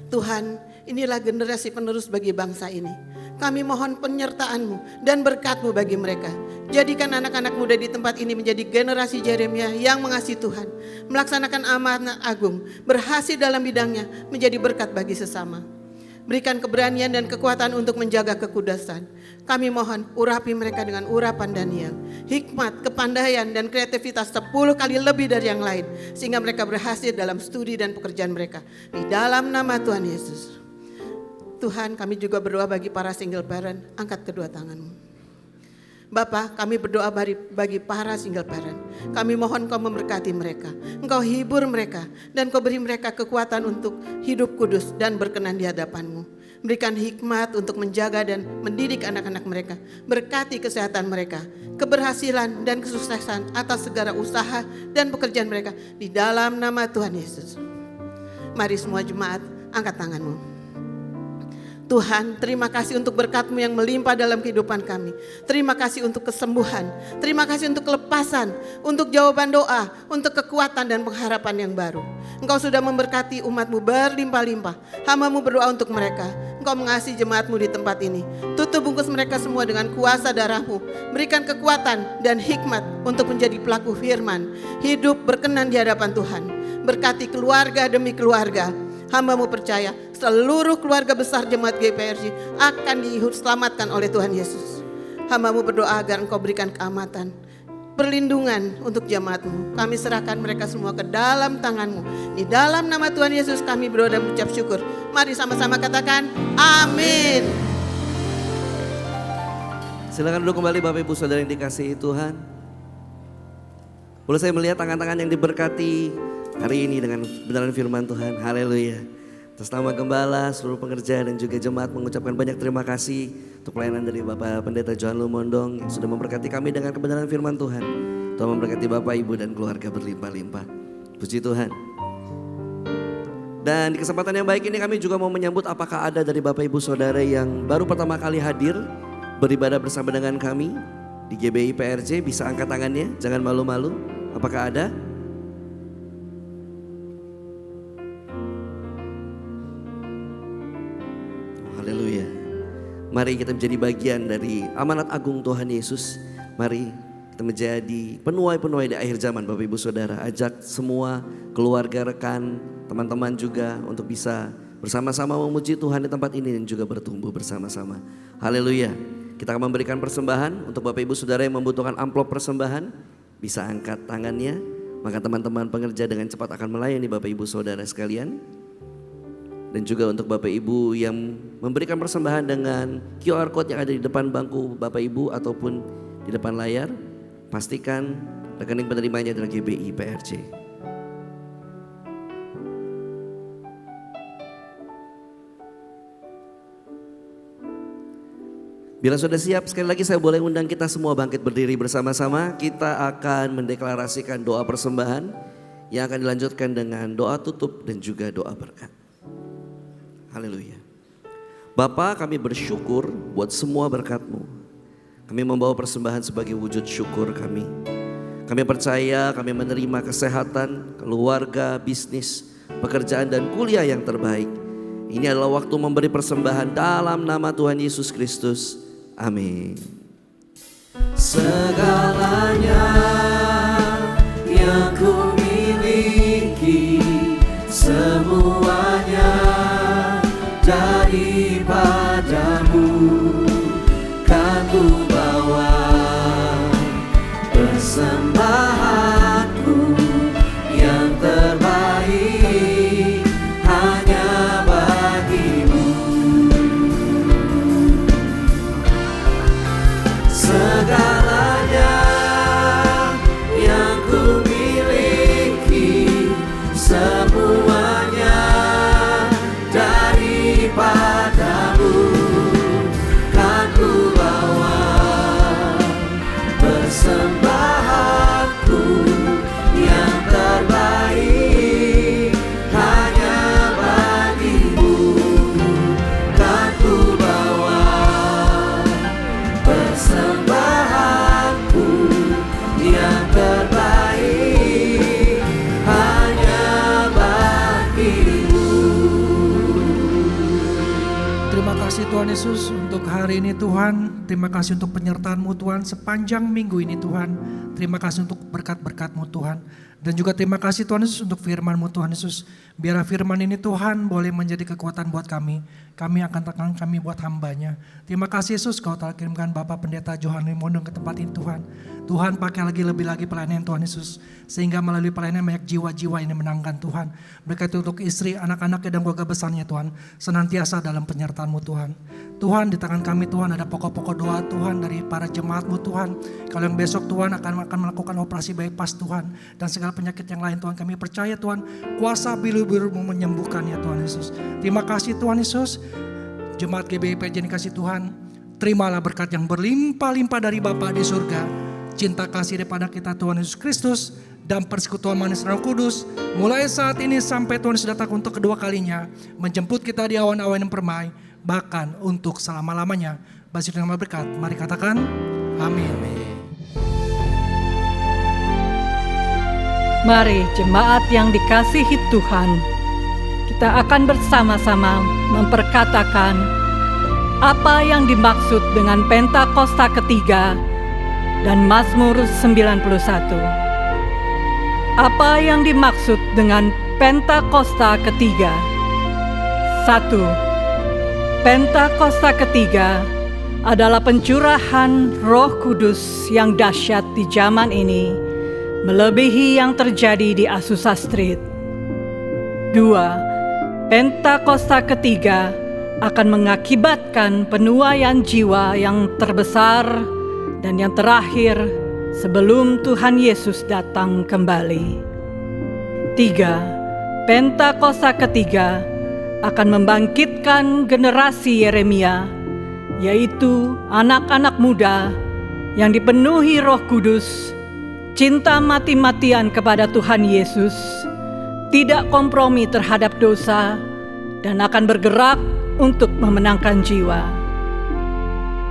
Tuhan, inilah generasi penerus bagi bangsa ini. Kami mohon penyertaan-Mu dan berkat-Mu bagi mereka. Jadikan anak-anak muda di tempat ini menjadi generasi Yeremia yang mengasihi Tuhan. Melaksanakan amanat agung, berhasil dalam bidangnya, menjadi berkat bagi sesama. Berikan keberanian dan kekuatan untuk menjaga kekudusan. Kami mohon urapi mereka dengan urapan Daniel. Hikmat, kepandaian dan kreativitas 10 kali lebih dari yang lain. Sehingga mereka berhasil dalam studi dan pekerjaan mereka. Di dalam nama Tuhan Yesus. Tuhan, kami juga berdoa bagi para single parent. Angkat kedua tanganmu. Bapa, kami berdoa bagi para single parent. Kami mohon Kau memberkati mereka. Engkau hibur mereka. Dan Kau beri mereka kekuatan untuk hidup kudus dan berkenan di hadapan-Mu. Berikan hikmat untuk menjaga dan mendidik anak-anak mereka. Berkati kesehatan mereka. Keberhasilan dan kesuksesan atas segala usaha dan pekerjaan mereka. Di dalam nama Tuhan Yesus. Mari semua jemaat, angkat tanganmu. Tuhan, terima kasih untuk berkat-Mu yang melimpah dalam kehidupan kami. Terima kasih untuk kesembuhan. Terima kasih untuk kelepasan, untuk jawaban doa, untuk kekuatan dan pengharapan yang baru. Engkau sudah memberkati umat-Mu berlimpah-limpah. Hamba-Mu berdoa untuk mereka. Engkau mengasihi jemaat-Mu di tempat ini. Tutup bungkus mereka semua dengan kuasa darah-Mu. Berikan kekuatan dan hikmat untuk menjadi pelaku firman. Hidup berkenan di hadapan Tuhan. Berkati keluarga demi keluarga. Hamba-Mu percaya seluruh keluarga besar jemaat GPRJ akan diselamatkan oleh Tuhan Yesus. Hamba-Mu berdoa agar Engkau berikan keamatan, perlindungan untuk jemaat-Mu. Kami serahkan mereka semua ke dalam tangan-Mu. Di dalam nama Tuhan Yesus kami berdoa dan mengucap syukur. Mari sama-sama katakan amin. Silakan duduk kembali Bapak Ibu Saudara yang dikasihi Tuhan. Boleh saya melihat tangan-tangan yang diberkati hari ini dengan kebenaran firman Tuhan. Haleluya. Atas nama Gembala, seluruh pengerja dan juga jemaat mengucapkan banyak terima kasih untuk pelayanan dari Bapak Pendeta Johan Lumondong yang sudah memberkati kami dengan kebenaran firman Tuhan. Tuhan memberkati Bapak, Ibu dan keluarga berlimpah-limpah. Puji Tuhan. Dan di kesempatan yang baik ini kami juga mau menyambut apakah ada dari Bapak Ibu Saudara yang baru pertama kali hadir beribadah bersama dengan kami di GBI PRJ, bisa angkat tangannya, jangan malu-malu. Apakah ada? Haleluya. Mari kita menjadi bagian dari amanat agung Tuhan Yesus. Mari kita menjadi penuai-penuai di akhir zaman Bapak Ibu Saudara. Ajak semua keluarga, rekan, teman-teman juga untuk bisa bersama-sama memuji Tuhan di tempat ini dan juga bertumbuh bersama-sama. Haleluya. Kita akan memberikan persembahan untuk Bapak Ibu Saudara yang membutuhkan amplop persembahan. Bisa angkat tangannya, maka teman-teman pengerja dengan cepat akan melayani Bapak Ibu Saudara sekalian. Dan juga untuk Bapak Ibu yang memberikan persembahan dengan QR Code yang ada di depan bangku Bapak Ibu ataupun di depan layar, pastikan rekening penerimanya adalah GBI PRJ. Bila sudah siap, sekali lagi saya boleh undang kita semua bangkit berdiri bersama-sama. Kita akan mendeklarasikan doa persembahan yang akan dilanjutkan dengan doa tutup dan juga doa berkat. Haleluya. Bapa, kami bersyukur buat semua berkat-Mu. Kami membawa persembahan sebagai wujud syukur kami. Kami percaya kami menerima kesehatan, keluarga, bisnis, pekerjaan dan kuliah yang terbaik. Ini adalah waktu memberi persembahan dalam nama Tuhan Yesus Kristus. Amin. Segalanya yang ku miliki, semuanya daripadamu, kan ku bawa persembahanku yang terbaik hanya bagimu. Segalanya yang ku miliki, semuanya daripadamu, kan ku bawa persembahanku yang terbaik hanya bagimu, kan ku bawa persembahanku yang terbaik hanya bagimu. Terima kasih Tuhan Yesus untuk hari ini Tuhan. Terima kasih untuk penyertaan-Mu Tuhan sepanjang minggu ini Tuhan. Terima kasih untuk berkat-berkat-Mu Tuhan. Dan juga terima kasih Tuhan Yesus untuk firman-Mu Tuhan Yesus. Biar firman ini Tuhan boleh menjadi kekuatan buat kami. Kami akan tekan kami buat hamba-Nya. Terima kasih Yesus Kau telah kirimkan Bapak Pendeta Johan Lumondong ke tempat ini Tuhan. Tuhan pakai lebih lagi pelayanan Tuhan Yesus. Sehingga melalui pelayanan banyak jiwa-jiwa ini menangkan Tuhan. Berkati untuk istri, anak-anaknya dan keluarga besarnya Tuhan. Senantiasa dalam penyertaan-Mu Tuhan. Tuhan di tangan kami Tuhan ada pokok-pokok doa Tuhan dari para jemaat-Mu Tuhan. Kalau yang besok Tuhan akan melakukan operasi bypass Tuhan. Dan segala penyakit yang lain Tuhan, kami percaya Tuhan kuasa biru-biru-Mu menyembuhkan ya Tuhan Yesus. Terima kasih Tuhan Yesus. Jemaat GBI PRJ dikasih Tuhan, terimalah berkat yang berlimpah-limpah dari Bapa di surga. Cinta kasih daripada kita Tuhan Yesus Kristus dan persekutuan manis Roh Kudus mulai saat ini sampai Tuhan Yesus datang untuk kedua kalinya menjemput kita di awan-awan yang permai, bahkan untuk selama-lamanya. Bagi nama berkat, mari katakan amin. Mari jemaat yang dikasihi Tuhan, kita akan bersama-sama memperkatakan apa yang dimaksud dengan Pentakosta ketiga dan Mazmur 91. Apa yang dimaksud dengan Pentakosta ketiga? 1. Pentakosta ketiga adalah pencurahan Roh Kudus yang dahsyat di zaman ini, melebihi yang terjadi di Azusa Street. 2. Pentakosta ketiga akan mengakibatkan penuaian jiwa yang terbesar dan yang terakhir sebelum Tuhan Yesus datang kembali. 3. Pentakosta ketiga akan membangkitkan generasi Yeremia, yaitu anak-anak muda yang dipenuhi Roh Kudus, cinta mati-matian kepada Tuhan Yesus, tidak kompromi terhadap dosa, dan akan bergerak untuk memenangkan jiwa.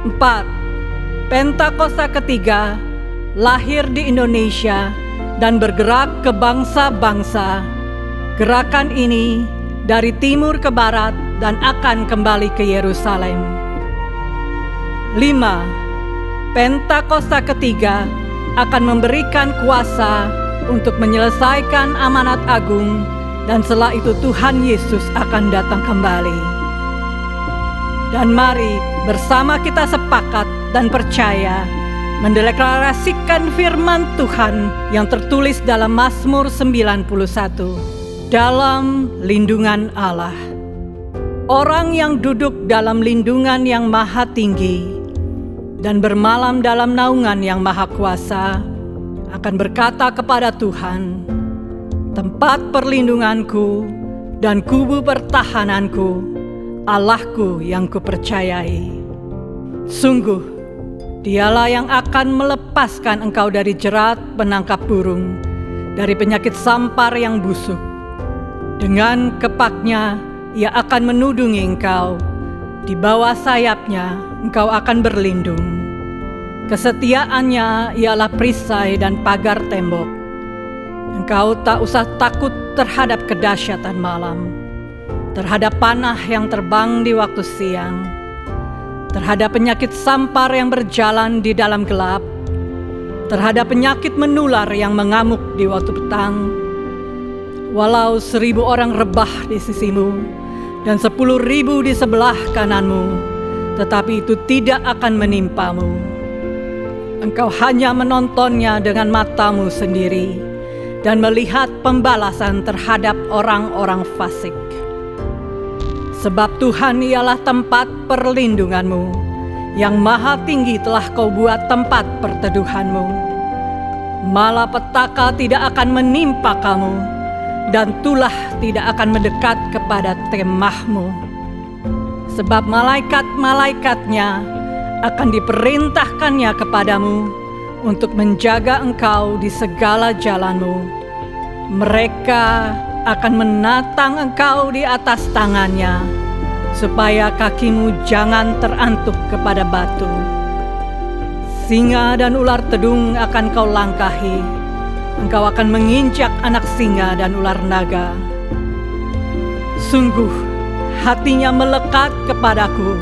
4. Pentakosta ketiga lahir di Indonesia dan bergerak ke bangsa-bangsa. Gerakan ini dari timur ke barat dan akan kembali ke Yerusalem. 5. Pentakosta ketiga akan memberikan kuasa untuk menyelesaikan amanat agung, dan setelah itu Tuhan Yesus akan datang kembali. Dan mari bersama kita sepakat dan percaya mendeklarasikan firman Tuhan yang tertulis dalam Mazmur 91, dalam lindungan Allah. Orang yang duduk dalam lindungan yang maha tinggi dan bermalam dalam naungan yang maha kuasa akan berkata kepada Tuhan, tempat perlindunganku dan kubu pertahananku, Allahku yang kupercayai. Sungguh, Dialah yang akan melepaskan engkau dari jerat penangkap burung, dari penyakit sampar yang busuk. Dengan kepaknya Ia akan menudungi engkau, di bawah sayapnya engkau akan berlindung. Kesetiaannya ialah perisai dan pagar tembok. Engkau tak usah takut terhadap kedahsyatan malam, terhadap panah yang terbang di waktu siang, terhadap penyakit sampar yang berjalan di dalam gelap, terhadap penyakit menular yang mengamuk di waktu petang. Walau 1000 orang rebah di sisimu dan 10.000 di sebelah kananmu, tetapi itu tidak akan menimpamu. Engkau hanya menontonnya dengan matamu sendiri dan melihat pembalasan terhadap orang-orang fasik. Sebab Tuhan ialah tempat perlindunganmu, yang maha tinggi telah kau buat tempat perteduhanmu. Malapetaka tidak akan menimpa kamu, dan tulah tidak akan mendekat kepada kemahmu. Sebab malaikat-malaikatnya akan diperintahkannya kepadamu untuk menjaga engkau di segala jalanmu. Mereka akan menatang engkau di atas tangannya, supaya kakimu jangan terantuk kepada batu. Singa dan ular tedung akan kau langkahi, engkau akan menginjak anak singa dan ular naga. Sungguh, hatinya melekat kepadaku,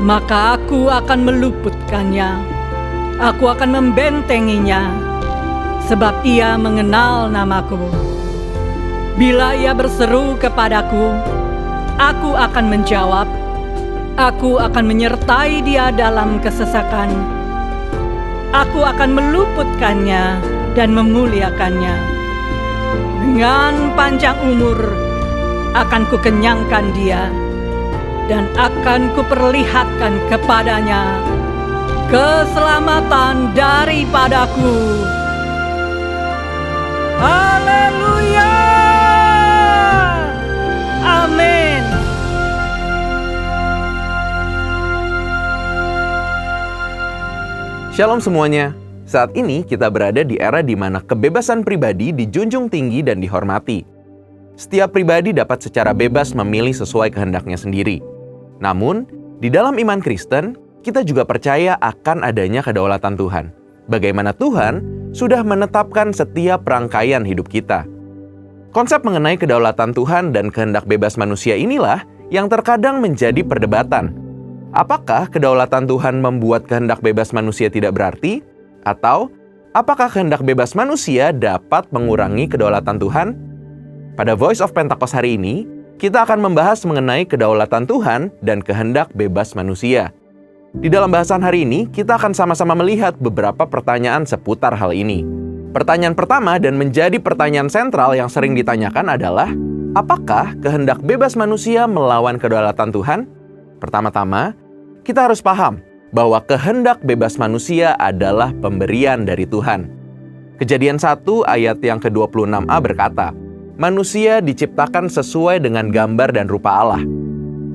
maka aku akan meluputkannya. Aku akan membentenginya, sebab ia mengenal namaku. Bila ia berseru kepadaku, aku akan menjawab. Aku akan menyertai dia dalam kesesakan. Aku akan meluputkannya dan memuliakannya. Dengan panjang umur akan kukenyangkan dia, dan akan kuperlihatkan kepadanya keselamatan daripadaku. Haleluya! Amin. Shalom semuanya. Saat ini kita berada di era di mana kebebasan pribadi dijunjung tinggi dan dihormati. Setiap pribadi dapat secara bebas memilih sesuai kehendaknya sendiri. Namun, di dalam iman Kristen, kita juga percaya akan adanya kedaulatan Tuhan. Bagaimana Tuhan sudah menetapkan setiap rangkaian hidup kita. Konsep mengenai kedaulatan Tuhan dan kehendak bebas manusia inilah yang terkadang menjadi perdebatan. Apakah kedaulatan Tuhan membuat kehendak bebas manusia tidak berarti? Atau, apakah kehendak bebas manusia dapat mengurangi kedaulatan Tuhan? Pada Voice of Pentecost hari ini, kita akan membahas mengenai kedaulatan Tuhan dan kehendak bebas manusia. Di dalam bahasan hari ini, kita akan sama-sama melihat beberapa pertanyaan seputar hal ini. Pertanyaan pertama dan menjadi pertanyaan sentral yang sering ditanyakan adalah, Apakah kehendak bebas manusia melawan kedaulatan Tuhan? Pertama-tama, kita harus paham bahwa kehendak bebas manusia adalah pemberian dari Tuhan. Kejadian 1 ayat yang ke-26a berkata, manusia diciptakan sesuai dengan gambar dan rupa Allah.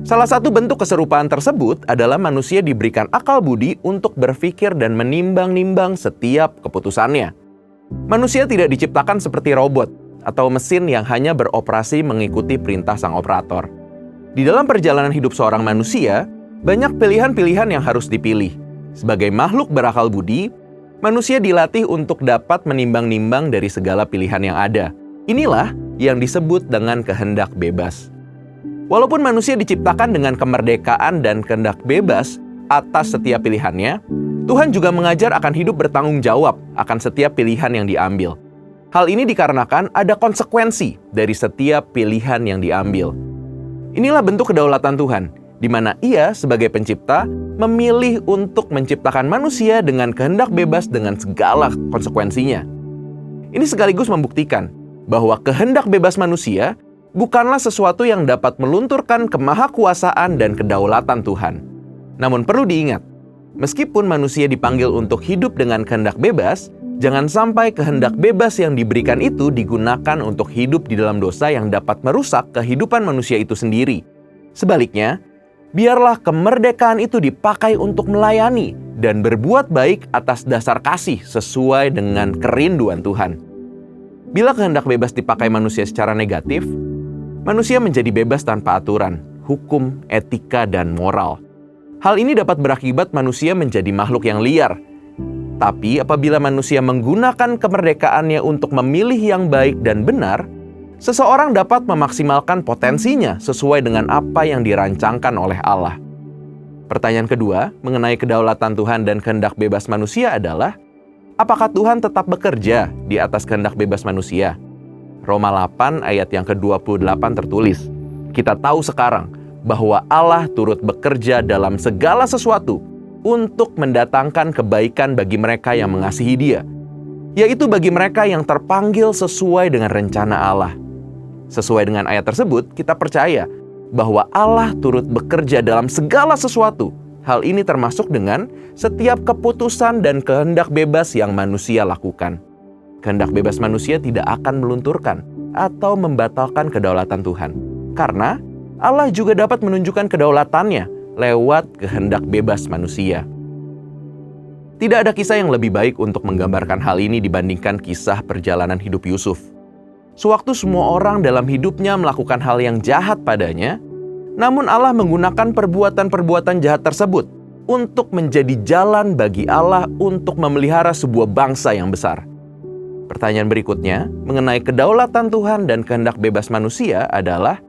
Salah satu bentuk keserupaan tersebut adalah manusia diberikan akal budi untuk berpikir dan menimbang-nimbang setiap keputusannya. Manusia tidak diciptakan seperti robot atau mesin yang hanya beroperasi mengikuti perintah sang operator. Di dalam perjalanan hidup seorang manusia, banyak pilihan-pilihan yang harus dipilih. Sebagai makhluk berakal budi, manusia dilatih untuk dapat menimbang-nimbang dari segala pilihan yang ada. Inilah yang disebut dengan kehendak bebas. Walaupun manusia diciptakan dengan kemerdekaan dan kehendak bebas atas setiap pilihannya, Tuhan juga mengajar akan hidup bertanggung jawab akan setiap pilihan yang diambil. Hal ini dikarenakan ada konsekuensi dari setiap pilihan yang diambil. Inilah bentuk kedaulatan Tuhan, di mana Ia sebagai pencipta memilih untuk menciptakan manusia dengan kehendak bebas dengan segala konsekuensinya. Ini sekaligus membuktikan bahwa kehendak bebas manusia bukanlah sesuatu yang dapat melunturkan kemahakuasaan dan kedaulatan Tuhan. Namun perlu diingat, meskipun manusia dipanggil untuk hidup dengan kehendak bebas, jangan sampai kehendak bebas yang diberikan itu digunakan untuk hidup di dalam dosa yang dapat merusak kehidupan manusia itu sendiri. Sebaliknya, biarlah kemerdekaan itu dipakai untuk melayani dan berbuat baik atas dasar kasih sesuai dengan kerinduan Tuhan. Bila kehendak bebas dipakai manusia secara negatif, manusia menjadi bebas tanpa aturan, hukum, etika, dan moral. Hal ini dapat berakibat manusia menjadi makhluk yang liar. Tapi apabila manusia menggunakan kemerdekaannya untuk memilih yang baik dan benar, seseorang dapat memaksimalkan potensinya sesuai dengan apa yang dirancangkan oleh Allah. Pertanyaan kedua mengenai kedaulatan Tuhan dan kehendak bebas manusia adalah, apakah Tuhan tetap bekerja di atas kehendak bebas manusia? Roma 8 ayat yang ke-28 tertulis, kita tahu sekarang bahwa Allah turut bekerja dalam segala sesuatu untuk mendatangkan kebaikan bagi mereka yang mengasihi Dia, yaitu bagi mereka yang terpanggil sesuai dengan rencana Allah. Sesuai dengan ayat tersebut, kita percaya bahwa Allah turut bekerja dalam segala sesuatu. Hal ini termasuk dengan setiap keputusan dan kehendak bebas yang manusia lakukan. Kehendak bebas manusia tidak akan melunturkan atau membatalkan kedaulatan Tuhan. Karena Allah juga dapat menunjukkan kedaulatannya lewat kehendak bebas manusia. Tidak ada kisah yang lebih baik untuk menggambarkan hal ini dibandingkan kisah perjalanan hidup Yusuf. Sewaktu semua orang dalam hidupnya melakukan hal yang jahat padanya, namun Allah menggunakan perbuatan-perbuatan jahat tersebut untuk menjadi jalan bagi Allah untuk memelihara sebuah bangsa yang besar. Pertanyaan berikutnya mengenai kedaulatan Tuhan dan kehendak bebas manusia adalah,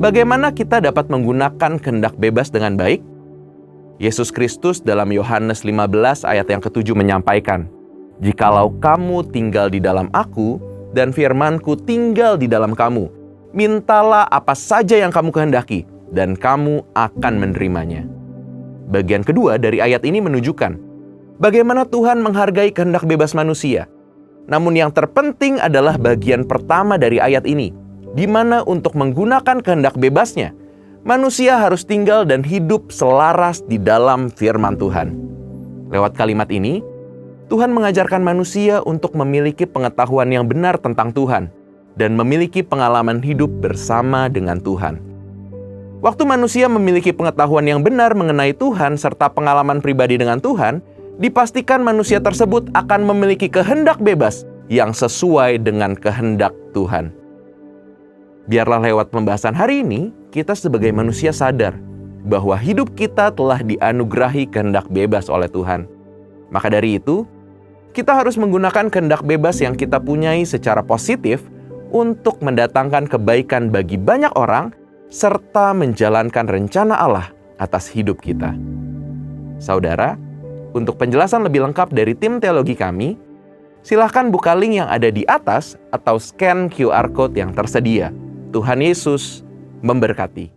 bagaimana kita dapat menggunakan kehendak bebas dengan baik? Yesus Kristus dalam Yohanes 15 ayat yang ke-7 menyampaikan, jikalau kamu tinggal di dalam aku dan firman-Ku tinggal di dalam kamu, mintalah apa saja yang kamu kehendaki dan kamu akan menerimanya. Bagian kedua dari ayat ini menunjukkan bagaimana Tuhan menghargai kehendak bebas manusia. Namun yang terpenting adalah bagian pertama dari ayat ini, di mana untuk menggunakan kehendak bebasnya, manusia harus tinggal dan hidup selaras di dalam firman Tuhan. Lewat kalimat ini, Tuhan mengajarkan manusia untuk memiliki pengetahuan yang benar tentang Tuhan dan memiliki pengalaman hidup bersama dengan Tuhan. Waktu manusia memiliki pengetahuan yang benar mengenai Tuhan serta pengalaman pribadi dengan Tuhan, dipastikan manusia tersebut akan memiliki kehendak bebas yang sesuai dengan kehendak Tuhan. Biarlah lewat pembahasan hari ini, kita sebagai manusia sadar bahwa hidup kita telah dianugerahi kehendak bebas oleh Tuhan. Maka dari itu, kita harus menggunakan kehendak bebas yang kita punyai secara positif untuk mendatangkan kebaikan bagi banyak orang serta menjalankan rencana Allah atas hidup kita. Saudara, untuk penjelasan lebih lengkap dari tim teologi kami, silahkan buka link yang ada di atas atau scan QR Code yang tersedia. Tuhan Yesus memberkati.